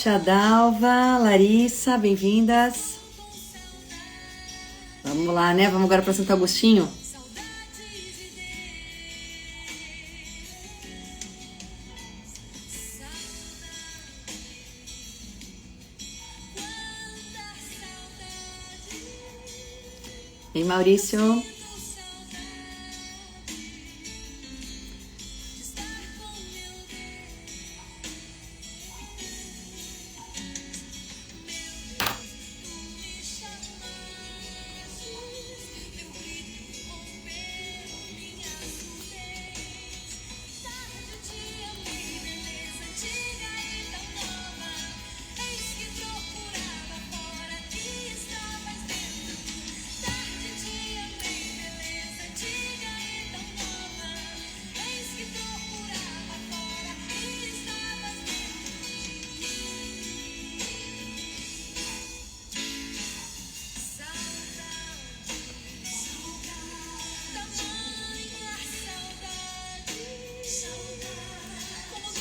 Tia Dalva, Larissa, bem-vindas. Vamos lá, né? Vamos agora para Santo Agostinho. Vem, Maurício.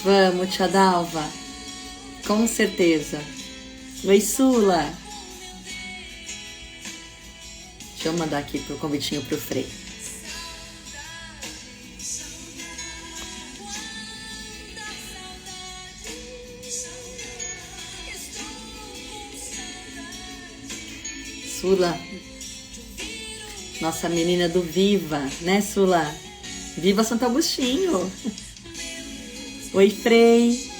Vamos, Tia Dalva. Com certeza. Oi, Sula. Deixa eu mandar aqui pro convitinho pro Frei. Sula. Nossa menina do Viva, né, Sula? Viva Santo Agostinho. Oi, Frei.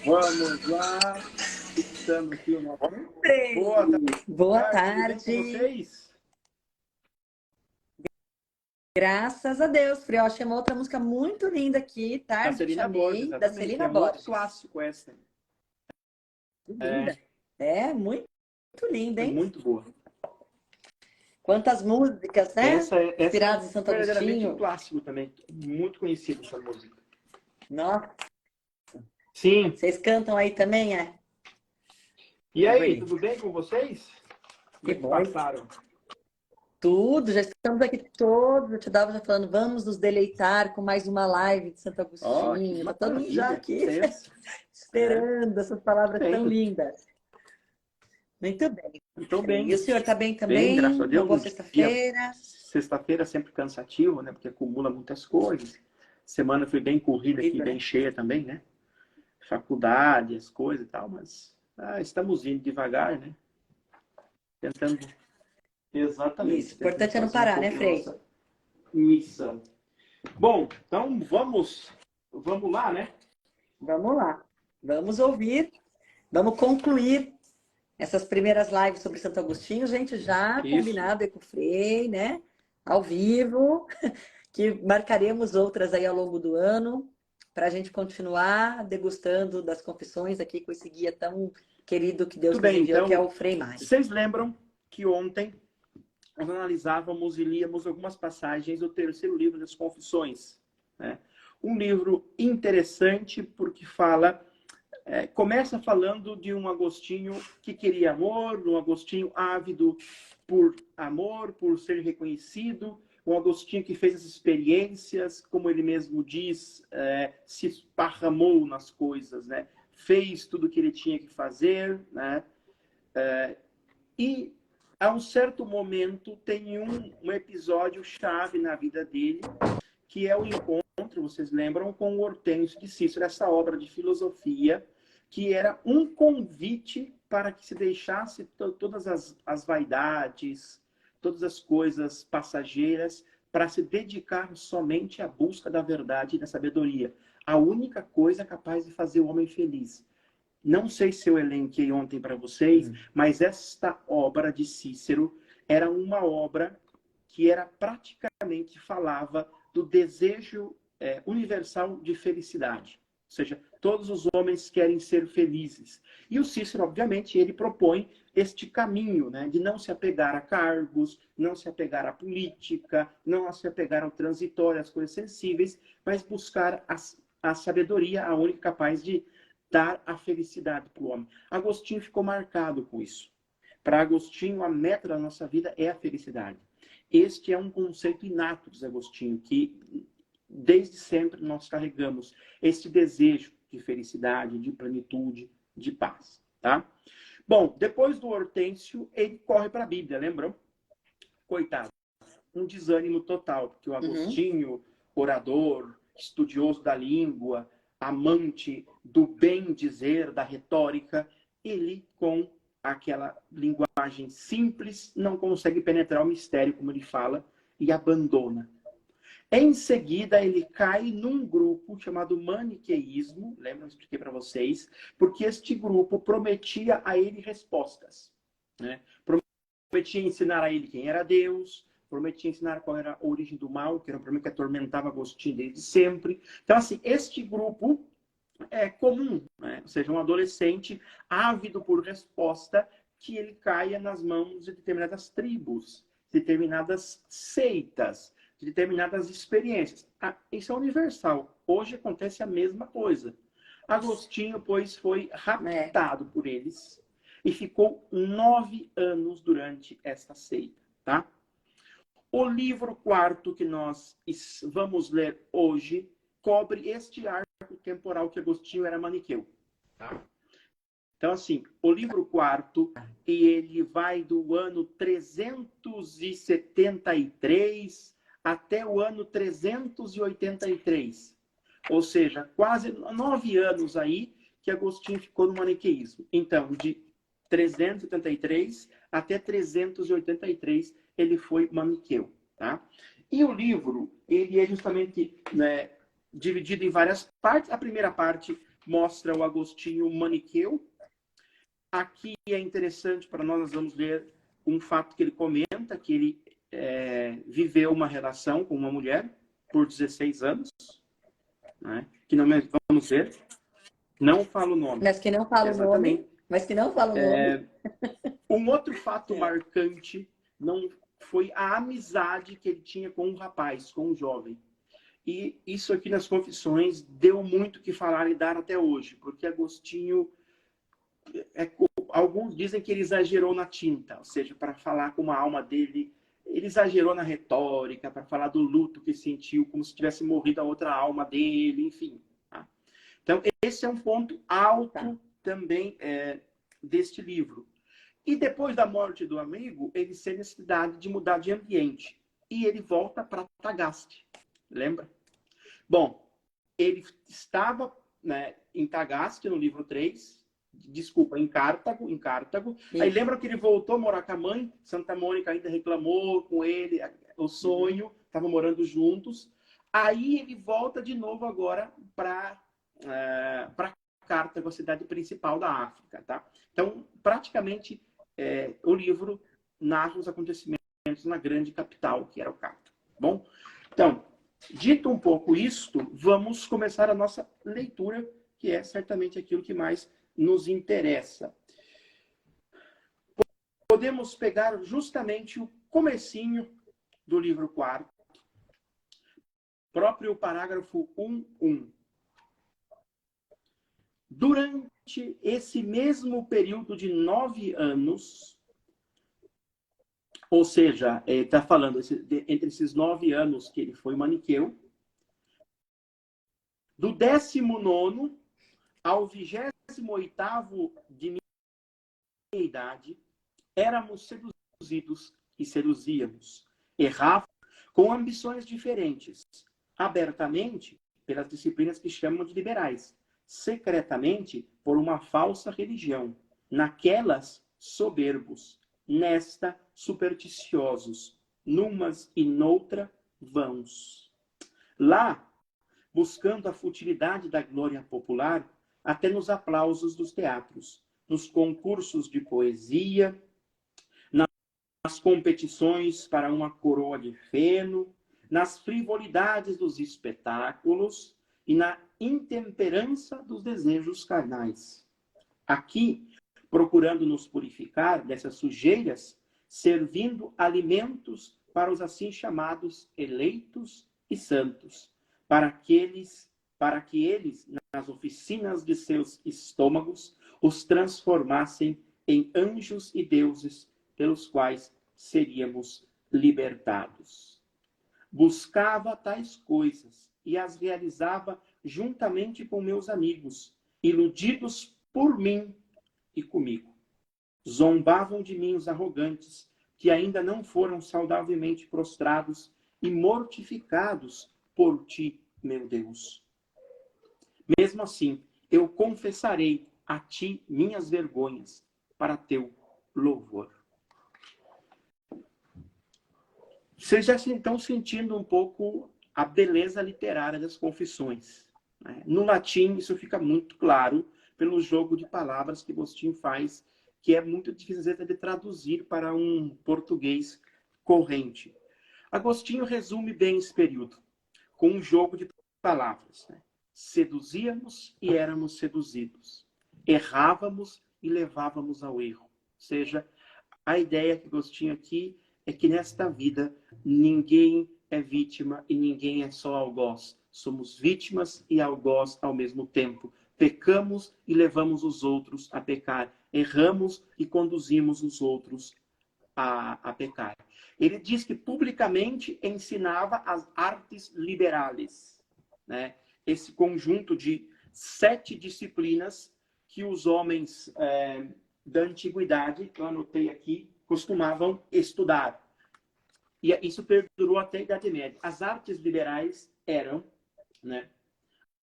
Vamos lá. Estamos aqui o nosso... Boa tarde. Com vocês? Graças a Deus, Frei. Achei uma outra música muito linda aqui, Tarde Da Celina Chamei, Borges, da exatamente. Celina É um Borges. outro clássico essa. Linda. É, muito linda, É hein? muito boa. Quantas músicas, né? Essa Inspiradas em Santo verdadeiramente um Agostinho. clássico também. Muito conhecido essa música. Nossa, Sim. vocês cantam aí também, é? E aí, Bonito. tudo bem com vocês? Como é que bom. passaram? Tudo, já estamos aqui todos. Eu te dava já falando, vamos nos deleitar com mais uma live de Santo Agostinho. Tá todo mundo já aqui esperando essas palavras tão lindas. Muito bem. Estou bem. E o senhor está bem também? Bem, graças a Deus. Uma boa sexta-feira. Sexta-feira é sempre cansativo, né? Porque acumula muitas coisas. Semana foi bem corrida aqui, bem cheia também, né? Faculdade, as coisas e tal, mas estamos indo devagar, né? Tentando. Exatamente. Isso, o importante é não parar, né, Frei? Missão. Bom, então vamos lá, né? Vamos lá. Vamos ouvir, vamos concluir essas primeiras lives sobre Santo Agostinho, gente, já combinado aí com o Frei, né? Ao vivo, que marcaremos outras aí ao longo do ano, para a gente continuar degustando das confissões aqui com esse guia tão querido que Deus nos enviou, então, que é o Frei Mário. Vocês lembram que ontem nós analisávamos e líamos algumas passagens do terceiro livro das Confissões, né? Um livro interessante porque começa falando de um Agostinho que queria amor, um Agostinho ávido por amor, por ser reconhecido, um Agostinho que fez as experiências, como ele mesmo diz, se esparramou nas coisas, né? Fez tudo o que ele tinha que fazer, né? E a um certo momento tem um episódio chave na vida dele, que é o encontro, vocês lembram, com o Hortêncio de Cícero, essa obra de filosofia, que era um convite para que se deixasse todas as vaidades, todas as coisas passageiras, para se dedicar somente à busca da verdade e da sabedoria. A única coisa capaz de fazer o homem feliz. Não sei se eu elenquei ontem para vocês, mas esta obra de Cícero era uma obra que praticamente falava do desejo universal de felicidade. Ou seja, todos os homens querem ser felizes. E o Cícero, obviamente, ele propõe este caminho, né, de não se apegar a cargos, não se apegar à política, não se apegar ao transitório, às coisas sensíveis, mas buscar a sabedoria, a única capaz de dar a felicidade para o homem. Agostinho ficou marcado com isso. Para Agostinho, a meta da nossa vida é a felicidade. Este é um conceito inato de Agostinho, que desde sempre nós carregamos esse desejo de felicidade, de plenitude, de paz, tá? Bom, depois do Hortêncio, ele corre para a Bíblia, lembram? Coitado, um desânimo total, porque o Agostinho, orador, estudioso da língua, amante do bem dizer, da retórica, ele, com aquela linguagem simples, não consegue penetrar o mistério, como ele fala, e abandona. Em seguida, ele cai num grupo chamado maniqueísmo, lembra? Eu expliquei para vocês, porque este grupo prometia a ele respostas, né? Prometia ensinar a ele quem era Deus, prometia ensinar qual era a origem do mal, que era um problema que atormentava Agostinho desde sempre. Então, assim, este grupo é comum, né? Ou seja, um adolescente ávido por resposta, que ele caia nas mãos de determinadas tribos, determinadas seitas, de determinadas experiências. Isso é universal. Hoje acontece a mesma coisa. Agostinho, pois, foi raptado por eles e ficou 9 anos durante essa seita, tá? O livro quarto que nós vamos ler hoje cobre este arco temporal que Agostinho era maniqueu, tá? Então, assim, o livro quarto, ele vai do ano 373 até o ano 383. Ou seja, quase 9 anos aí que Agostinho ficou no maniqueísmo. Então, de 373 até 383, ele foi maniqueu, tá? E o livro, ele é justamente, né, dividido em várias partes. A primeira parte mostra o Agostinho maniqueu. Aqui é interessante para nós vamos ler um fato que ele comenta, que ele viveu uma relação com uma mulher por 16 anos, né? Que não vamos ver, não fala o nome. Mas que não fala o nome. Mas que não fala o nome. Um outro fato marcante não foi a amizade que ele tinha com um rapaz, com um jovem. E isso aqui nas confissões deu muito que falar e dar até hoje, porque Agostinho, alguns dizem que ele exagerou na tinta, ou seja, para falar com a alma dele, ele exagerou na retórica, para falar do luto que sentiu, como se tivesse morrido a outra alma dele, enfim. Tá? Então, esse é um ponto alto também deste livro. E depois da morte do amigo, ele sente necessidade de mudar de ambiente. E ele volta para Tagaste. Lembra? Bom, ele estava, né, em Tagaste, no livro 3, em Cartago. Aí lembra que ele voltou a morar com a mãe, Santa Mônica ainda reclamou com ele, o sonho, estavam morando juntos. Aí ele volta de novo agora para Cartago, a cidade principal da África, tá? Então, praticamente, o livro narra os acontecimentos na grande capital, que era o Cartago. Bom, então, dito um pouco isto, vamos começar a nossa leitura, que é certamente aquilo que mais nos interessa. Podemos pegar justamente o comecinho do livro 4, próprio parágrafo 1.1. Durante esse mesmo período de 9 anos, ou seja, está falando entre esses 9 anos que ele foi maniqueu, do 19º ao 28º de minha idade, éramos seduzidos e seduzíamos, errávamos com ambições diferentes, abertamente pelas disciplinas que chamam de liberais, secretamente por uma falsa religião, naquelas soberbos, nesta supersticiosos, numas e noutra vãos. Lá, buscando a futilidade da glória popular, até nos aplausos dos teatros, nos concursos de poesia, nas competições para uma coroa de feno, nas frivolidades dos espetáculos e na intemperança dos desejos carnais. Aqui, procurando nos purificar dessas sujeiras, servindo alimentos para os assim chamados eleitos e santos, para que eles, nas oficinas de seus estômagos, os transformassem em anjos e deuses, pelos quais seríamos libertados. Buscava tais coisas e as realizava juntamente com meus amigos, iludidos por mim e comigo. Zombavam de mim os arrogantes, que ainda não foram saudavelmente prostrados e mortificados por ti, meu Deus. Mesmo assim, eu confessarei a ti minhas vergonhas, para teu louvor. Vocês já estão sentindo um pouco a beleza literária das confissões, né? No latim, isso fica muito claro pelo jogo de palavras que Agostinho faz, que é muito difícil de traduzir para um português corrente. Agostinho resume bem esse período com um jogo de palavras, né? Seduzíamos e éramos seduzidos. Errávamos e levávamos ao erro. Ou seja, a ideia que Agostinho aqui é que nesta vida ninguém é vítima e ninguém é só algoz. Somos vítimas e algoz ao mesmo tempo. Pecamos e levamos os outros a pecar. Erramos e conduzimos os outros a pecar. Ele diz que publicamente ensinava as artes liberales, né? Esse conjunto de 7 disciplinas que os homens da antiguidade, que eu anotei aqui, costumavam estudar. E isso perdurou até a Idade Média. As artes liberais eram, né,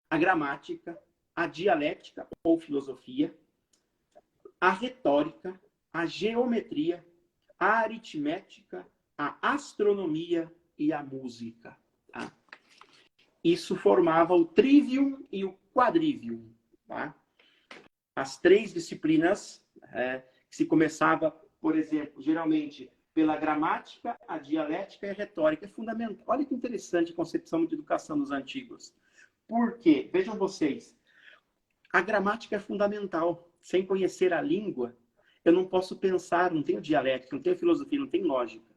a gramática, a dialética ou filosofia, a retórica, a geometria, a aritmética, a astronomia e a música. Tá? Isso formava o trivium e o quadrivium. Tá? As 3 disciplinas que se começava, por exemplo, geralmente pela gramática, a dialética e a retórica. É fundamental. Olha que interessante a concepção de educação dos antigos. Por quê? Vejam vocês, a gramática é fundamental. Sem conhecer a língua, eu não posso pensar, não tenho dialética, não tenho filosofia, não tenho lógica.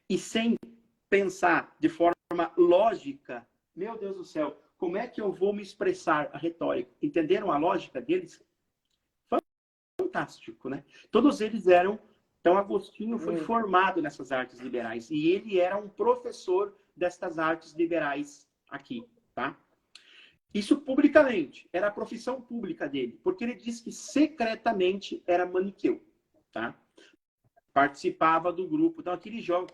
E sem pensar de forma lógica, meu Deus do céu, como é que eu vou me expressar a retórica? Entenderam a lógica deles? Fantástico, né? Todos eles eram... Então, Agostinho foi formado nessas artes liberais. E ele era um professor destas artes liberais aqui, tá? Isso publicamente. Era a profissão pública dele. Porque ele diz que secretamente era maniqueu, tá? Participava do grupo. Então, aqui ele joga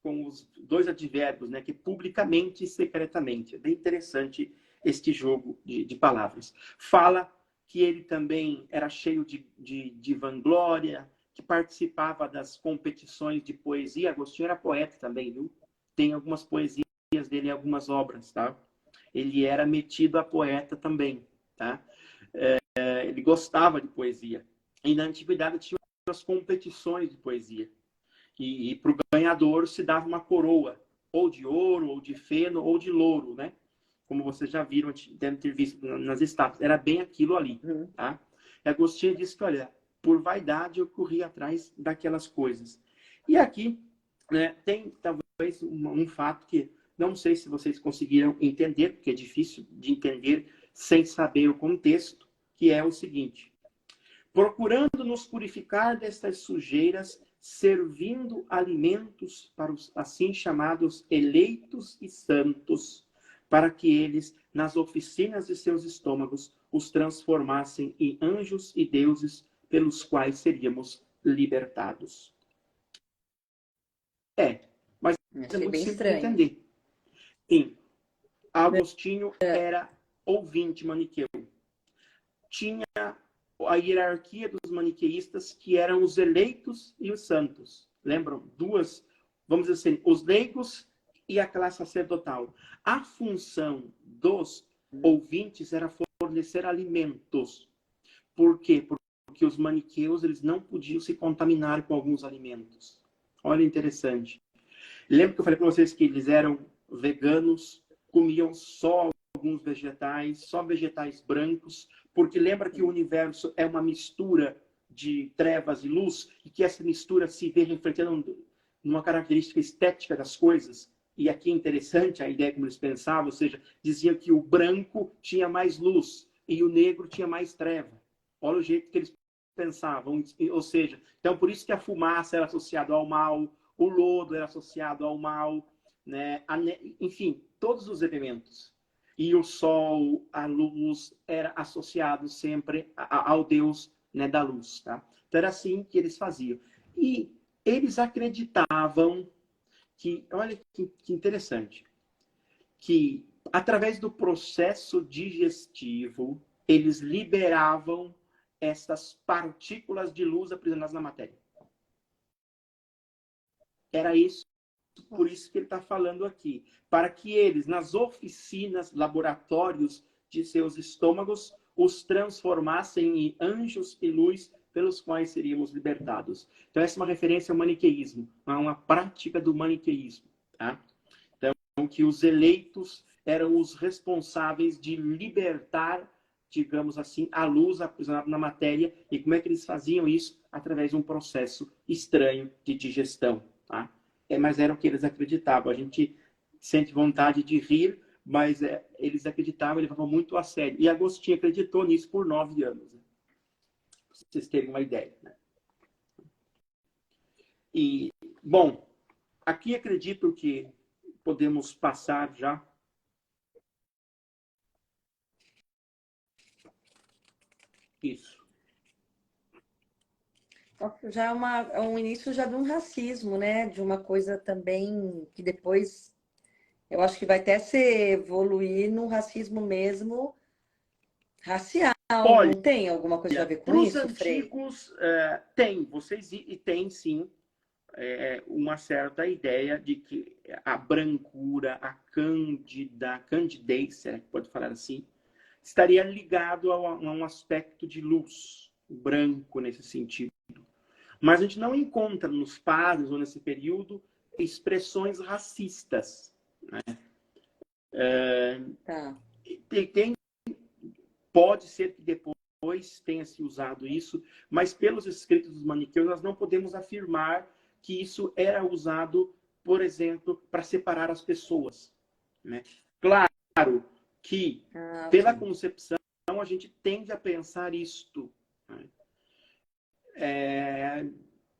com os 2 advérbios, né? Que publicamente e secretamente. É bem interessante este jogo de palavras. Fala que ele também era cheio de vanglória, que participava das competições de poesia. Agostinho era poeta também, viu? Tem algumas poesias dele em algumas obras, tá? Ele era metido a poeta também, tá? Ele gostava de poesia. E na antiguidade tinha as competições de poesia. E para o ganhador se dava uma coroa, ou de ouro, ou de feno, ou de louro, né? Como vocês já viram, devem ter visto nas estátuas. Era bem aquilo ali, tá? E Agostinho disse que, olha, por vaidade eu corri atrás daquelas coisas. E aqui, né, tem talvez um fato que não sei se vocês conseguiram entender, porque é difícil de entender sem saber o contexto, que é o seguinte: procurando nos purificar destas sujeiras, servindo alimentos para os assim chamados eleitos e santos, para que eles, nas oficinas de seus estômagos, os transformassem em anjos e deuses, pelos quais seríamos libertados. Mas é muito simples de entender. Sim, Agostinho era ouvinte maniqueu. Tinha a hierarquia dos maniqueístas, que eram os eleitos e os santos. Lembram? 2, vamos dizer assim, os leigos e a classe sacerdotal. A função dos ouvintes era fornecer alimentos. Por quê? Porque os maniqueus, eles não podiam se contaminar com alguns alimentos. Olha, interessante. Lembra que eu falei para vocês que eles eram veganos, comiam só alguns vegetais, só vegetais brancos, porque lembra que o universo é uma mistura de trevas e luz, e que essa mistura se vê refletindo numa característica estética das coisas. E aqui é interessante a ideia como eles pensavam, ou seja, diziam que o branco tinha mais luz e o negro tinha mais treva. Olha o jeito que eles pensavam, ou seja, então por isso que a fumaça era associada ao mal, o lodo era associado ao mal, né? Enfim, todos os elementos. E o sol, a luz, era associado sempre ao Deus, né, da luz. Tá? Então era assim que eles faziam. E eles acreditavam que, olha que interessante, que através do processo digestivo, eles liberavam essas partículas de luz aprisionadas na matéria. Era isso, por isso que ele está falando aqui. Para que eles, nas oficinas, laboratórios de seus estômagos, os transformassem em anjos e luz pelos quais seríamos libertados. Então, essa é uma referência ao maniqueísmo, a uma prática do maniqueísmo. Tá? Então, que os eleitos eram os responsáveis de libertar, digamos assim, a luz aprisionada na matéria. E como é que eles faziam isso? Através de um processo estranho de digestão. Tá? Mas era o que eles acreditavam. A gente sente vontade de rir, mas eles acreditavam e levavam muito a sério. E Agostinho acreditou nisso por 9 anos. Né? Pra vocês terem uma ideia. Né? E, bom, aqui acredito que podemos passar já. Isso. Já é um início já de um racismo, né? De uma coisa também que depois eu acho que vai até se evoluir num racismo mesmo racial. Olha, Não tem alguma coisa a ver com para os isso, Frei? antigos, tem, e tem sim uma certa ideia de que a brancura, a candidez, será que pode falar assim, estaria ligado a um aspecto de luz, branco nesse sentido. Mas a gente não encontra nos padres ou nesse período expressões racistas. Né? Tá. Pode ser que depois tenha se usado isso, mas pelos escritos dos maniqueus nós não podemos afirmar que isso era usado, por exemplo, para separar as pessoas. Né? Claro que, pela concepção, a gente tende a pensar isto. Né?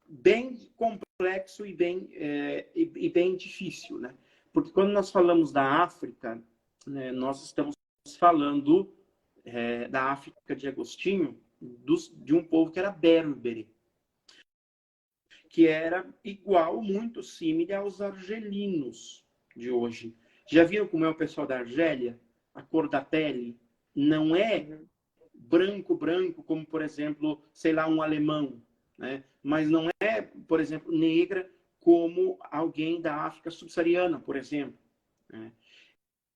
Bem complexo e bem difícil. Né? Porque quando nós falamos da África, né, nós estamos falando da África de Agostinho, de um povo que era berbere, que era igual, muito similar aos argelinos de hoje. Já viram como é o pessoal da Argélia? A cor da pele não é branco, como, por exemplo, sei lá, um alemão, né? Mas não é, por exemplo, negra como alguém da África subsaariana, por exemplo. Né?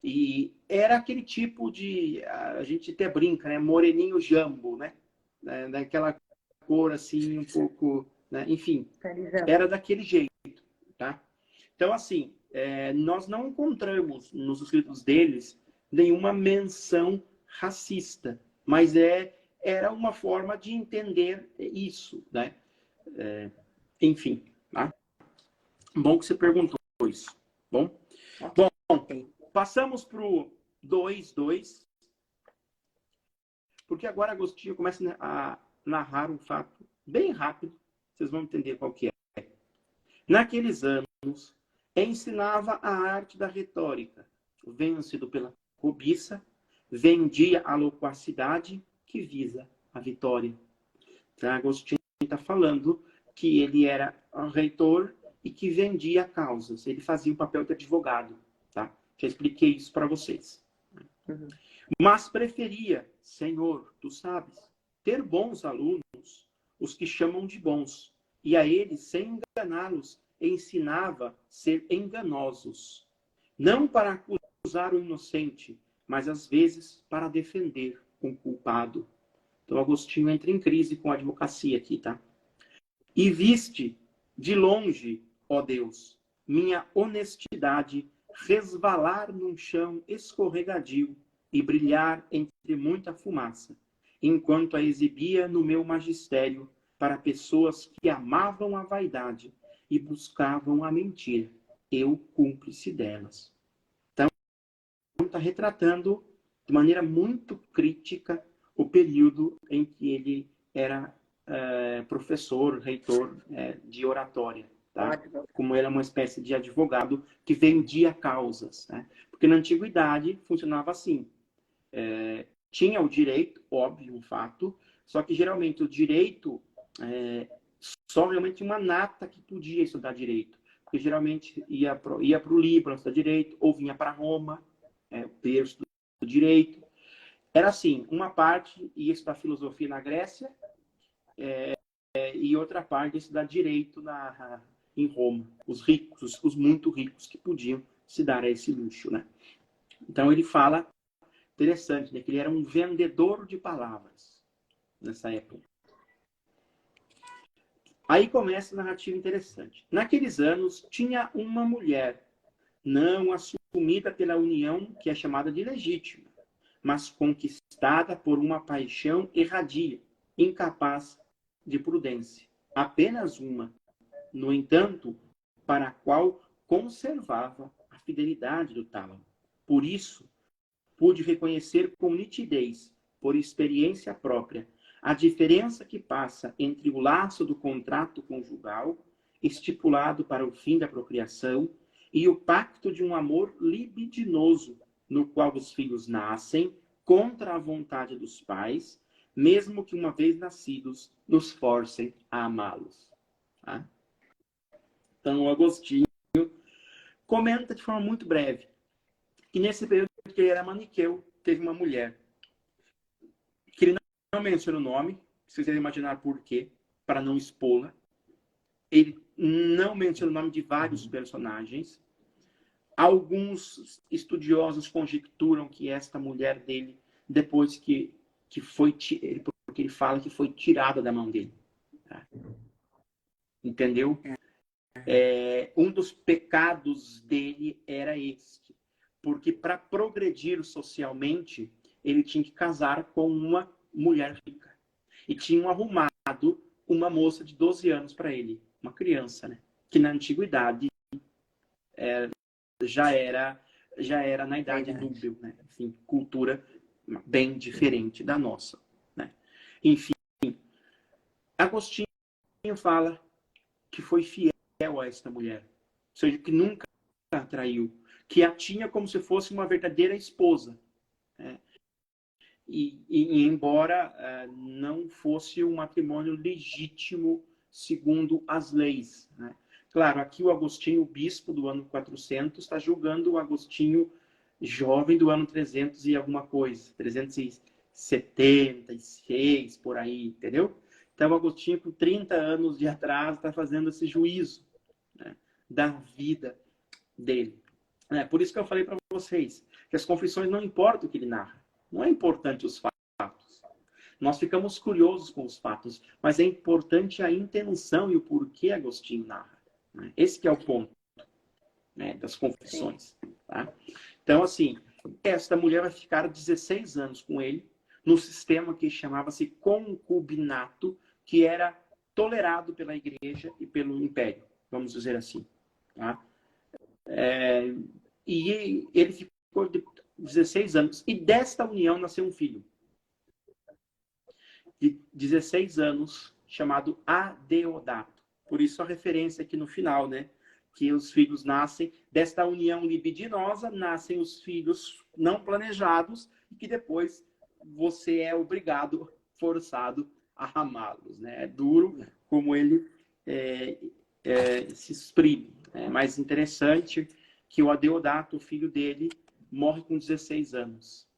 E era aquele tipo de, a gente até brinca, né? Moreninho jambo, né? Daquela cor assim, um pouco, né? Enfim, era daquele jeito, tá? Então, assim, nós não encontramos nos escritos deles nenhuma menção racista, mas era uma forma de entender isso, né? Enfim, tá? Bom que você perguntou isso. Bom, passamos para o 2.2, porque agora Agostinho começa a narrar um fato bem rápido, vocês vão entender qual que é. Naqueles anos, ensinava a arte da retórica, vencido pela cobiça, vendia a loquacidade que visa a vitória. Então, Agostinho está falando que ele era reitor e que vendia causas. Ele fazia o papel de advogado. Tá? Já expliquei isso para vocês. Uhum. Mas preferia, Senhor, tu sabes, ter bons alunos, os que chamam de bons, e a eles, sem enganá-los, ensinava ser enganosos, não para acusar o inocente, mas às vezes para defender um culpado. Então, Agostinho entra em crise com a advocacia aqui, tá? E viste de longe, ó Deus, minha honestidade resvalar num chão escorregadio e brilhar entre muita fumaça, enquanto a exibia no meu magistério para pessoas que amavam a vaidade e buscavam a mentira, eu cúmplice delas. Então, está retratando de maneira muito crítica o período em que ele era professor, reitor de oratória. Tá? Como ele é uma espécie de advogado que vendia causas. Né? Porque na antiguidade funcionava assim. Tinha o direito, óbvio, um fato, só que geralmente o direito, só realmente uma nata que podia estudar direito. Porque geralmente ia para o Líbano estudar direito, ou vinha para Roma, o berço do direito. Era assim, uma parte ia estudar filosofia na Grécia, e outra parte ia estudar direito em Roma. Os ricos, os muito ricos que podiam se dar a esse luxo. Né? Então ele fala, interessante, né, que ele era um vendedor de palavras nessa época. Aí começa a narrativa interessante. Naqueles anos, tinha uma mulher não assumida pela união, que é chamada de legítima, mas conquistada por uma paixão erradia, incapaz de prudência. Apenas uma, no entanto, para a qual conservava a fidelidade do tálamo. Por isso, pude reconhecer com nitidez, por experiência própria, a diferença que passa entre o laço do contrato conjugal, estipulado para o fim da procriação, e o pacto de um amor libidinoso, no qual os filhos nascem contra a vontade dos pais, mesmo que uma vez nascidos, nos forcem a amá-los. Tá? Então, o Agostinho comenta de forma muito breve que nesse período que ele era maniqueu, teve uma mulher que ele não menciona o nome, se vocês imaginar por quê, para não expô-la. Ele não menciona o nome de vários personagens. Alguns estudiosos conjecturam que esta mulher dele, depois que foi, porque ele fala que foi tirada da mão dele. Tá? Entendeu? Um dos pecados dele era este. Porque para progredir socialmente, ele tinha que casar com uma mulher rica. E tinham arrumado uma moça de 12 anos para ele, uma criança, né? Que na antiguidade já era na idade núbil, né? Enfim, cultura bem diferente da nossa, né? Enfim, Agostinho fala que foi fiel a esta mulher, ou seja, que nunca a traiu, que a tinha como se fosse uma verdadeira esposa, né? E embora não fosse um matrimônio legítimo segundo as leis, né? Claro, aqui o Agostinho, o bispo do ano 400, está julgando o Agostinho jovem do ano 300 e alguma coisa, 376, por aí, entendeu? Então, o Agostinho, com 30 anos de atraso, está fazendo esse juízo, né, da vida dele. Por isso que eu falei para vocês que as confissões não importam o que ele narra. Não é importante os fatos. Nós ficamos curiosos com os fatos, mas é importante a intenção e o porquê Agostinho narra. Né? Esse que é o ponto, né, das confissões. Tá? Então, assim, esta mulher vai ficar 16 anos com ele, no sistema que chamava-se concubinato, que era tolerado pela igreja e pelo império, vamos dizer assim. Tá? E ele ficou 16 anos. E desta união nasceu um filho de 16 anos, chamado Adeodato. Por isso a referência aqui no final, né? Que os filhos nascem desta união libidinosa, nascem os filhos não planejados e que depois você é obrigado, forçado a amá-los, né? É duro como ele se exprime. É mais interessante que o Adeodato, o filho dele, morre com 16 anos.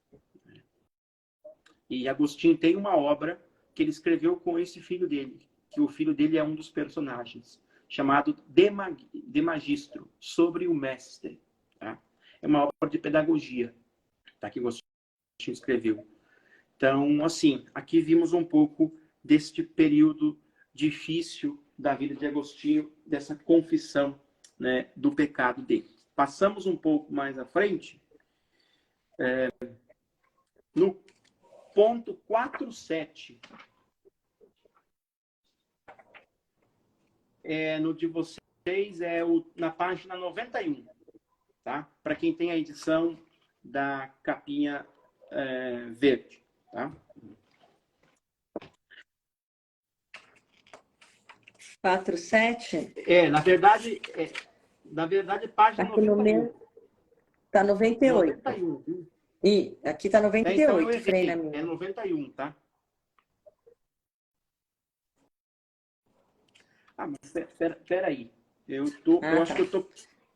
E Agostinho tem uma obra que ele escreveu com esse filho dele, que o filho dele é um dos personagens, chamado De Magistro, sobre o mestre. Tá? É uma obra de pedagogia, tá? Que Agostinho escreveu. Então, assim, aqui vimos um pouco deste período difícil da vida de Agostinho, dessa confissão, né, do pecado dele. Passamos um pouco mais à frente. no ponto 47. No de vocês na página 91, tá? Para quem tem a edição da capinha verde, tá? 47? Na verdade, página Aqui no 91. meu tá 98. 91, viu? E aqui tá 98, então eu errei. Frei, na minha. É 91, tá? Ah, mas peraí. Eu acho que eu tô...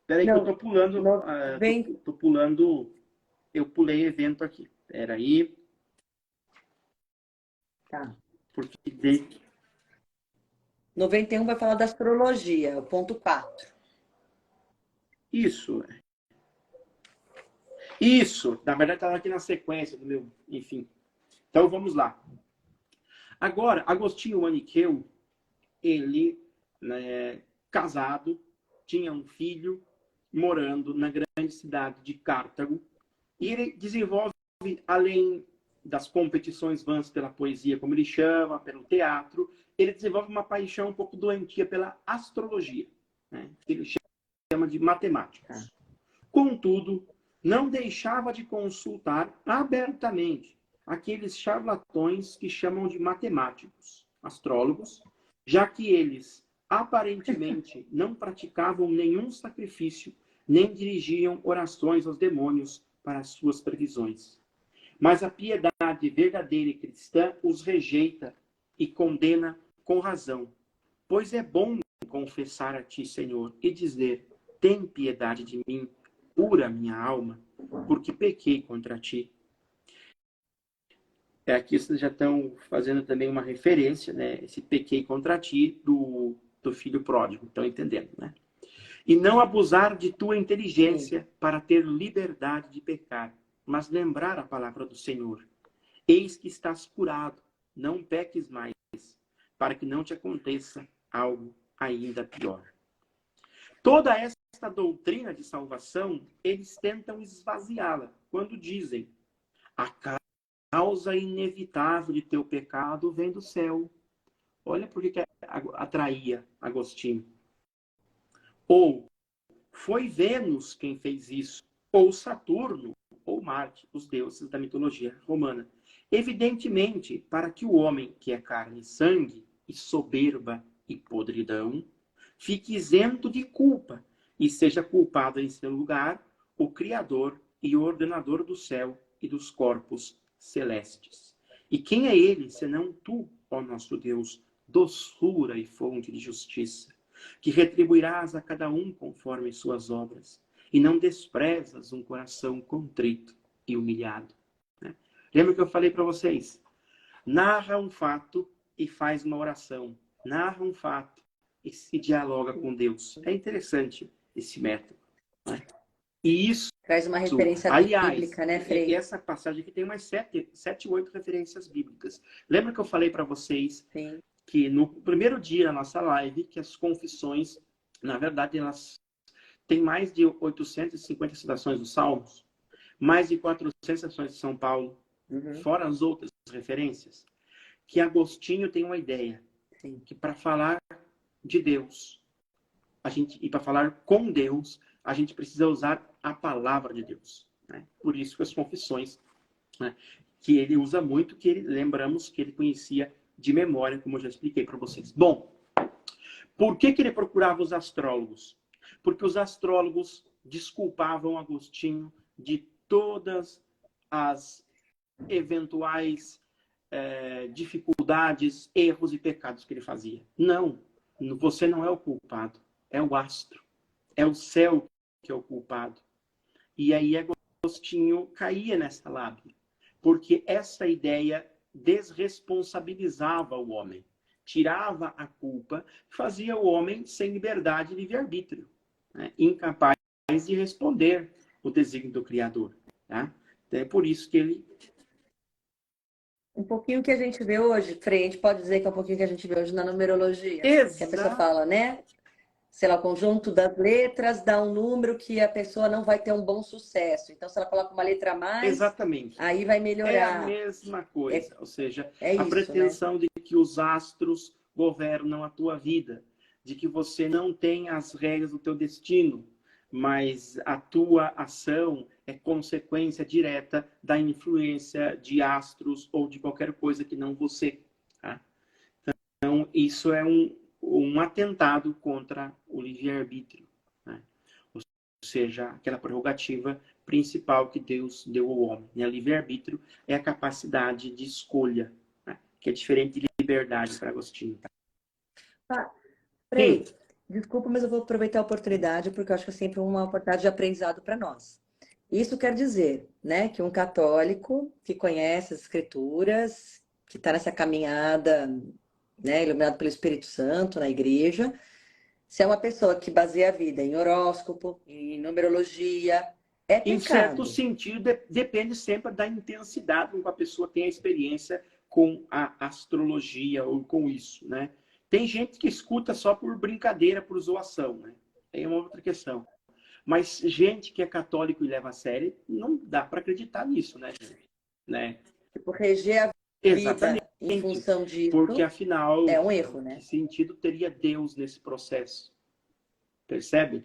Peraí que eu tô pulando... tô pulando... Eu pulei evento aqui. Peraí. Tá. Porque... 91 vai falar da astrologia, o ponto 4. Isso. Isso. Na verdade, estava aqui na sequência do meu... Enfim. Então, vamos lá. Agora, Agostinho Maniqueu, ele, né, casado, tinha um filho, morando na grande cidade de Cartago, e ele desenvolve, além das competições vãs pela poesia, como ele chama, pelo teatro, ele desenvolve uma paixão um pouco doentia pela astrologia, né, que ele chama de matemática. Contudo, não deixava de consultar abertamente aqueles charlatões que chamam de matemáticos, astrólogos, já que eles aparentemente não praticavam nenhum sacrifício, nem dirigiam orações aos demônios para as suas previsões. Mas a piedade verdadeira e cristã os rejeita e condena com razão, pois é bom confessar a ti, Senhor, e dizer: tem piedade de mim, pura minha alma, porque pequei contra ti. Aqui vocês já estão fazendo também uma referência, né? Esse pequei contra ti do filho pródigo, estão entendendo, né? E não abusar de tua inteligência para ter liberdade de pecar, mas lembrar a palavra do Senhor. Eis que estás curado, não peques mais, para que não te aconteça algo ainda pior. Toda esta doutrina de salvação, eles tentam esvaziá-la quando dizem: a causa inevitável de teu pecado vem do céu. Olha por que atraía Agostinho. Ou foi Vênus quem fez isso, ou Saturno, ou Marte, os deuses da mitologia romana. Evidentemente, para que o homem, que é carne e sangue, e soberba e podridão, fique isento de culpa e seja culpado em seu lugar o Criador e ordenador do céu e dos corpos celestes. E quem é ele, senão tu, ó nosso Deus, doçura e fonte de justiça, que retribuirás a cada um conforme suas obras, e não desprezas um coração contrito e humilhado. Né? Lembra que eu falei para vocês? Narra um fato e faz uma oração. Narra um fato e se dialoga com Deus. É interessante esse método. Né? E isso... Traz uma referência bíblica, né, Frei? Essa passagem aqui tem umas 7, 8 referências bíblicas. Lembra que eu falei para vocês que no primeiro dia da nossa live, que as confissões, na verdade, elas têm mais de 850 citações dos Salmos, mais de 400 citações de São Paulo, fora as outras referências, que Agostinho tem uma ideia, que para falar de Deus, e para falar com Deus, a gente precisa usar a palavra de Deus. Né? Por isso que as confissões, né, que ele usa muito, lembramos que ele conhecia de memória, como eu já expliquei para vocês. Bom, por que ele procurava os astrólogos? Porque os astrólogos desculpavam Agostinho de todas as eventuais dificuldades, erros e pecados que ele fazia. Não, você não é o culpado, é o astro, é o céu que é o culpado. E aí Agostinho caía nessa lábia, porque essa ideia desresponsabilizava o homem, tirava a culpa, fazia o homem sem liberdade de livre-arbítrio, né? Incapaz de responder o desígnio do Criador. Tá? Então, é por isso que ele... Um pouquinho que a gente vê hoje, Frei, a gente pode dizer que é um pouquinho que a gente vê hoje na numerologia. Exato. Que a pessoa fala, né? sei lá, o conjunto das letras dá um número que a pessoa não vai ter um bom sucesso. Então, se ela coloca uma letra a mais, Exatamente. aí vai É a melhorar. mesma coisa. Ou seja, É a isso, né? pretensão de que os astros governam a tua vida, de que você não tem as regras do teu destino, mas a tua ação é consequência direta da influência de astros ou de qualquer coisa que não você. Tá? Então, isso é um atentado contra o livre-arbítrio. Né? Ou seja, aquela prerrogativa principal que Deus deu ao homem. Né? Livre-arbítrio é a capacidade de escolha, né? Que é diferente de liberdade para Agostinho. Ah, Frei, desculpa, mas eu vou aproveitar a oportunidade, porque eu acho que é sempre uma oportunidade de aprendizado para nós. Isso quer dizer, né, que um católico que conhece as escrituras, que está nessa caminhada, né, iluminado pelo Espírito Santo na igreja, se é uma pessoa que baseia a vida em horóscopo, em numerologia, é Em certo pecado. sentido, depende sempre da intensidade com que a pessoa tem a experiência com a astrologia ou com isso, né? Tem gente que escuta só por brincadeira, por zoação, né? Tem uma outra questão. Mas gente que é católico e leva a sério, não dá para acreditar nisso, né, gente? Né? Tipo, reger a Exatamente. vida em função Porque, disso afinal, é um erro, que né? sentido teria Deus nesse processo? Percebe?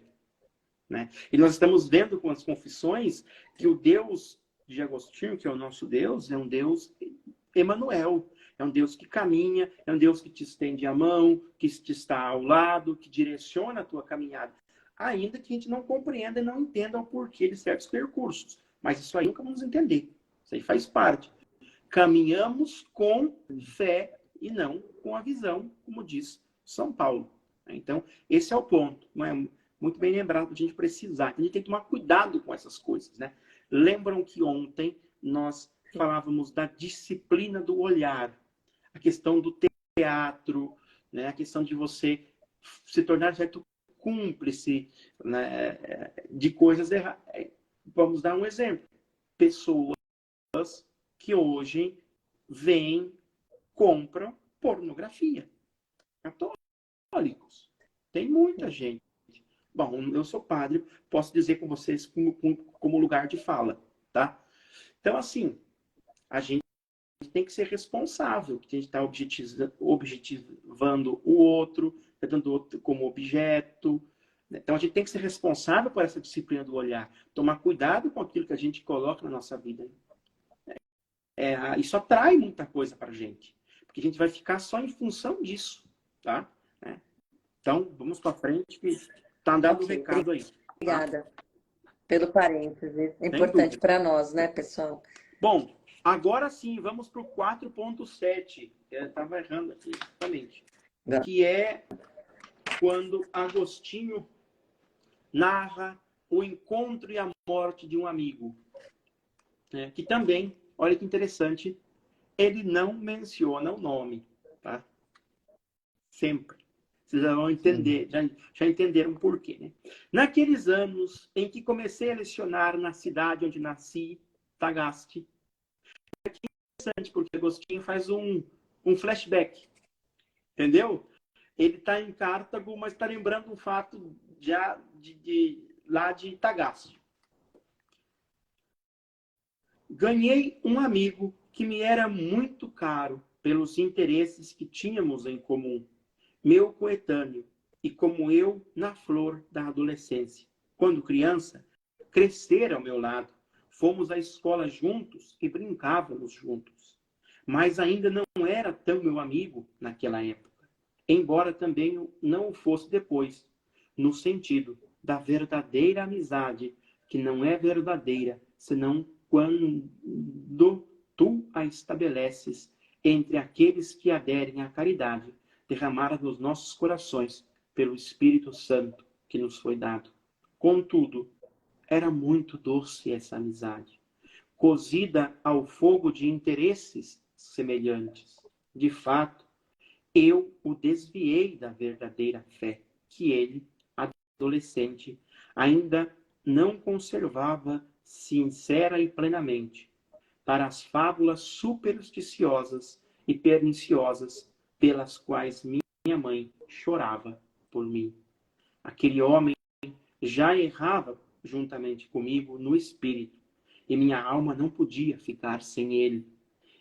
Né? E nós estamos vendo com as confissões que o Deus de Agostinho, que é o nosso Deus, é um Deus Emanuel. É um Deus que caminha, é um Deus que te estende a mão, que te está ao lado, que direciona a tua caminhada. Ainda que a gente não compreenda e não entenda o porquê de certos percursos. Mas isso aí nunca vamos entender. Isso aí faz parte. Caminhamos com fé e não com a visão, como diz São Paulo. Então, esse é o ponto. Não é? Muito bem lembrado, a gente precisar. A gente tem que tomar cuidado com essas coisas, né? Lembram que ontem nós falávamos da disciplina do olhar, a questão do teatro, né? A questão de você se tornar certo cúmplice, né? De coisas erradas. Vamos dar um exemplo. Pessoas que hoje vêm, compram pornografia. Católicos. Tem muita gente. Bom, eu sou padre, posso dizer com vocês como lugar de fala, tá? Então, assim, a gente tem que ser responsável, que a gente está objetivando o outro, tratando o outro como objeto. Então, a gente tem que ser responsável por essa disciplina do olhar, tomar cuidado com aquilo que a gente coloca na nossa vida. Isso atrai muita coisa para a gente, porque a gente vai ficar só em função disso, tá? Então, vamos para frente, que está dado o recado aí. Tá? Obrigada pelo parênteses. É Sem importante dúvida. para nós, né, pessoal? Bom, agora sim, vamos para o 4.7. Eu estava errando aqui, exatamente. Que é quando Agostinho narra o encontro e a morte de um amigo. Que também, olha que interessante, ele não menciona o nome. Tá? Sempre. Vocês já vão entender, já entenderam por quê. Né? Naqueles anos em que comecei a lecionar na cidade onde nasci, Tagaste, é interessante porque Agostinho faz um flashback, entendeu? Ele está em Cartago, mas está lembrando um fato já lá de Tagaste. Ganhei um amigo que me era muito caro pelos interesses que tínhamos em comum. Meu coetâneo, e como eu na flor da adolescência. Quando criança, crescera ao meu lado. Fomos à escola juntos e brincávamos juntos. Mas ainda não era tão meu amigo naquela época. Embora também não o fosse depois, no sentido da verdadeira amizade, que não é verdadeira, senão quando tu a estabeleces entre aqueles que aderem à caridade, derramada nos nossos corações pelo Espírito Santo que nos foi dado. Contudo, era muito doce essa amizade, cozida ao fogo de interesses semelhantes. De fato, eu o desviei da verdadeira fé, que ele, adolescente, ainda não conservava sincera e plenamente, para as fábulas supersticiosas e perniciosas pelas quais minha mãe chorava por mim. Aquele homem já errava juntamente comigo no espírito, e minha alma não podia ficar sem ele.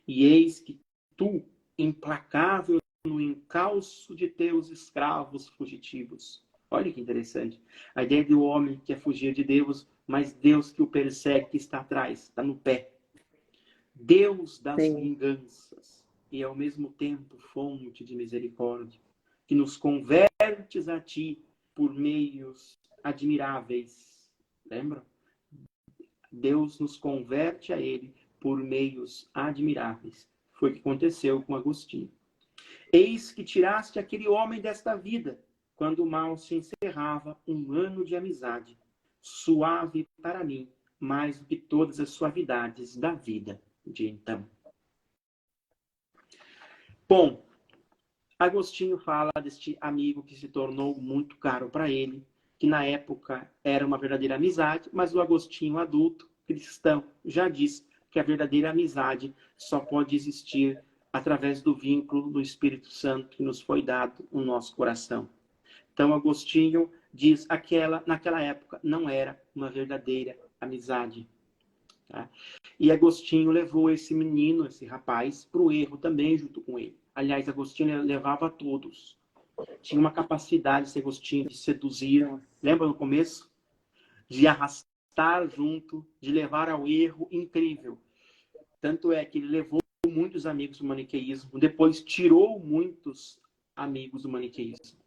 E eis que tu, implacável no encalço de teus escravos fugitivos. Olha que interessante. A ideia do homem que quer fugir de Deus, mas Deus que o persegue, que está atrás, está no pé. Deus das vinganças e ao mesmo tempo fonte de misericórdia, que nos convertes a ti por meios admiráveis. Lembra? Deus nos converte a ele por meios admiráveis. Foi o que aconteceu com Agostinho. Eis que tiraste aquele homem desta vida, quando mal se encerrava um ano de amizade, suave para mim, mais do que todas as suavidades da vida de então. Bom, Agostinho fala deste amigo que se tornou muito caro para ele, que na época era uma verdadeira amizade, mas o Agostinho adulto, cristão, já diz que a verdadeira amizade só pode existir através do vínculo do Espírito Santo que nos foi dado no nosso coração. Então, Agostinho diz naquela época, não era uma verdadeira amizade. Tá? E Agostinho levou esse menino, esse rapaz, para o erro também junto com ele. Aliás, Agostinho levava a todos. Tinha uma capacidade, esse Agostinho, de seduzir. Lembra no começo? De arrastar junto, de levar ao erro incrível. Tanto é que ele levou muitos amigos do maniqueísmo, depois tirou muitos amigos do maniqueísmo.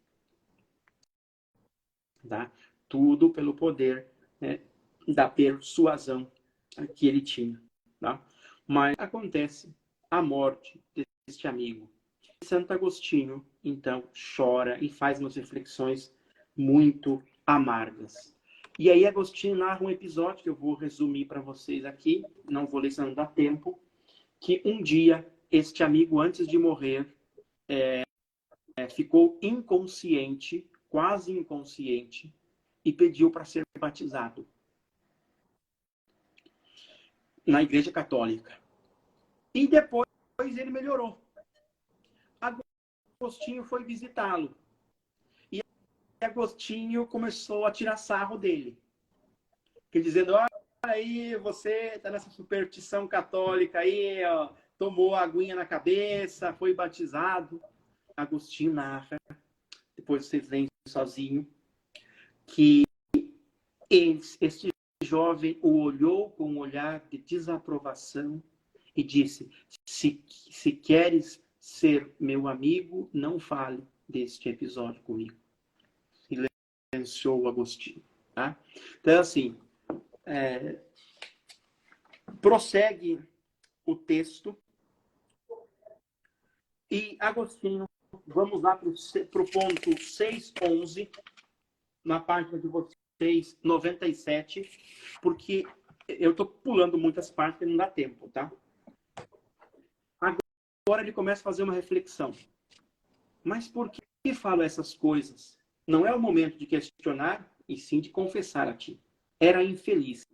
Tá? Tudo pelo poder, né, da persuasão que ele tinha. Tá? Mas acontece a morte deste amigo. Santo Agostinho, então, chora e faz umas reflexões muito amargas. E aí Agostinho narra um episódio que eu vou resumir para vocês aqui, não vou ler, senão não dá tempo, que um dia este amigo, antes de morrer, ficou inconsciente, quase inconsciente, e pediu para ser batizado na Igreja Católica. E depois ele melhorou. Agostinho foi visitá-lo. E Agostinho começou a tirar sarro dele. Dizendo, olha aí, você está nessa superstição católica aí, ó, tomou a aguinha na cabeça, foi batizado. Agostinho narra, depois vocês leem sozinho, que este jovem o olhou com um olhar de desaprovação e disse, se queres ser meu amigo, não fale deste episódio comigo. Silenciou o Agostinho. Tá? Então, assim, prossegue o texto e Agostinho, vamos lá para o ponto 6.11, na página de vocês, 97, porque eu estou pulando muitas partes e não dá tempo, tá? Agora ele começa a fazer uma reflexão. Mas por que falo essas coisas? Não é o momento de questionar, e sim de confessar a ti. Era infeliz,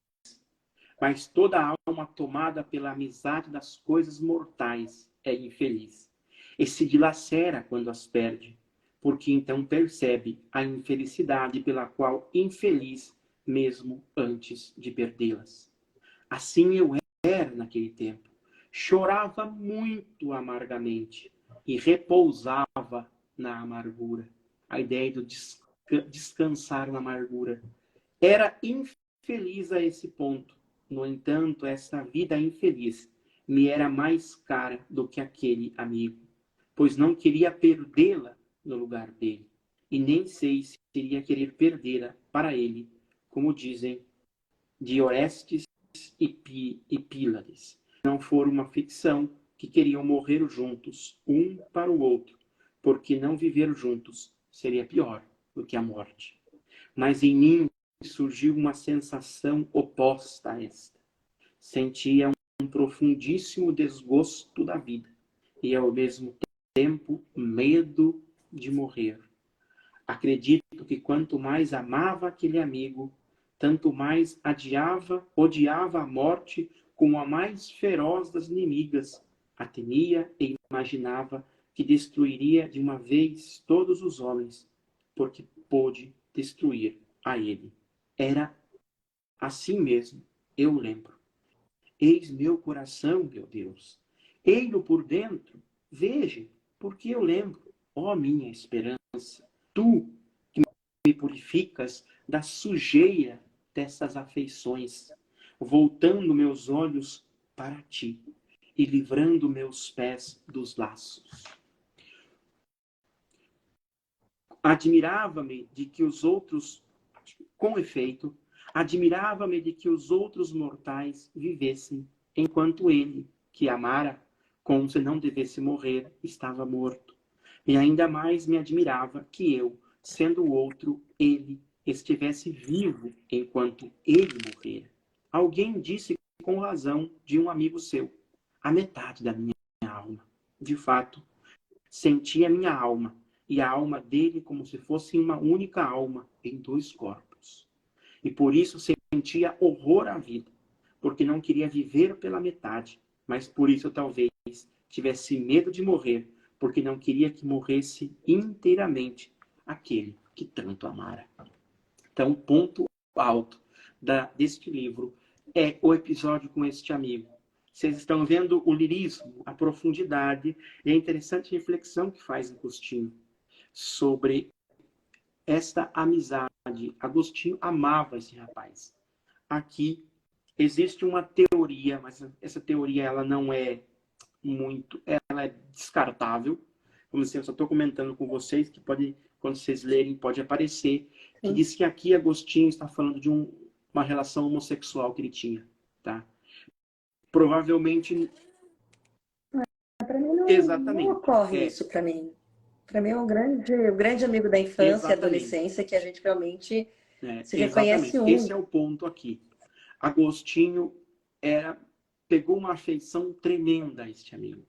mas toda a alma tomada pela amizade das coisas mortais é infeliz. E se dilacera quando as perde, porque então percebe a infelicidade pela qual infeliz mesmo antes de perdê-las. Assim eu era naquele tempo. Chorava muito amargamente e repousava na amargura. A ideia do descansar na amargura. Era infeliz a esse ponto. No entanto, essa vida infeliz me era mais cara do que aquele amigo, pois não queria perdê-la no lugar dele, e nem sei se iria querer perdê-la para ele, como dizem de Orestes e Pílades. Não for uma ficção que queriam morrer juntos, um para o outro, porque não viver juntos seria pior do que a morte. Mas em mim surgiu uma sensação oposta a esta. Sentia um profundíssimo desgosto da vida e, ao mesmo tempo, medo de morrer. Acredito que quanto mais amava aquele amigo, tanto mais odiava a morte como a mais feroz das inimigas. A temia e imaginava que destruiria de uma vez todos os homens, porque pôde destruir a ele. Era assim mesmo, eu lembro. Eis meu coração, meu Deus. Ei-lo por dentro. Veja, porque eu lembro. Ó minha esperança, tu que me purificas da sujeira dessas afeições, voltando meus olhos para ti e livrando meus pés dos laços. Admirava-me de que os outros, com efeito, admirava-me de que os outros mortais vivessem, enquanto ele, que amara, como se não devesse morrer, estava morto. E ainda mais me admirava que eu, sendo o outro, ele, estivesse vivo enquanto ele morrera. Alguém disse com razão de um amigo seu, a metade da minha alma. De fato, sentia minha alma, e a alma dele como se fosse uma única alma em dois corpos. E por isso sentia horror à vida, porque não queria viver pela metade, mas por isso talvez tivesse medo de morrer, porque não queria que morresse inteiramente aquele que tanto amara. Então, o ponto alto deste livro é o episódio com este amigo. Vocês estão vendo o lirismo, a profundidade e a interessante reflexão que faz Agostinho sobre esta amizade. Agostinho amava esse rapaz. Aqui existe uma teoria, mas essa teoria ela não é muito, ela é descartável. Como assim, eu só estou comentando com vocês, que pode, quando vocês lerem, pode aparecer, que diz que aqui Agostinho está falando de uma relação homossexual que ele tinha, tá? Provavelmente... Para mim não Exatamente. ocorre isso para mim. Para mim é um grande amigo da infância e adolescência que a gente realmente se reconhece um. Esse é o ponto aqui. Agostinho pegou uma afeição tremenda a este amigo.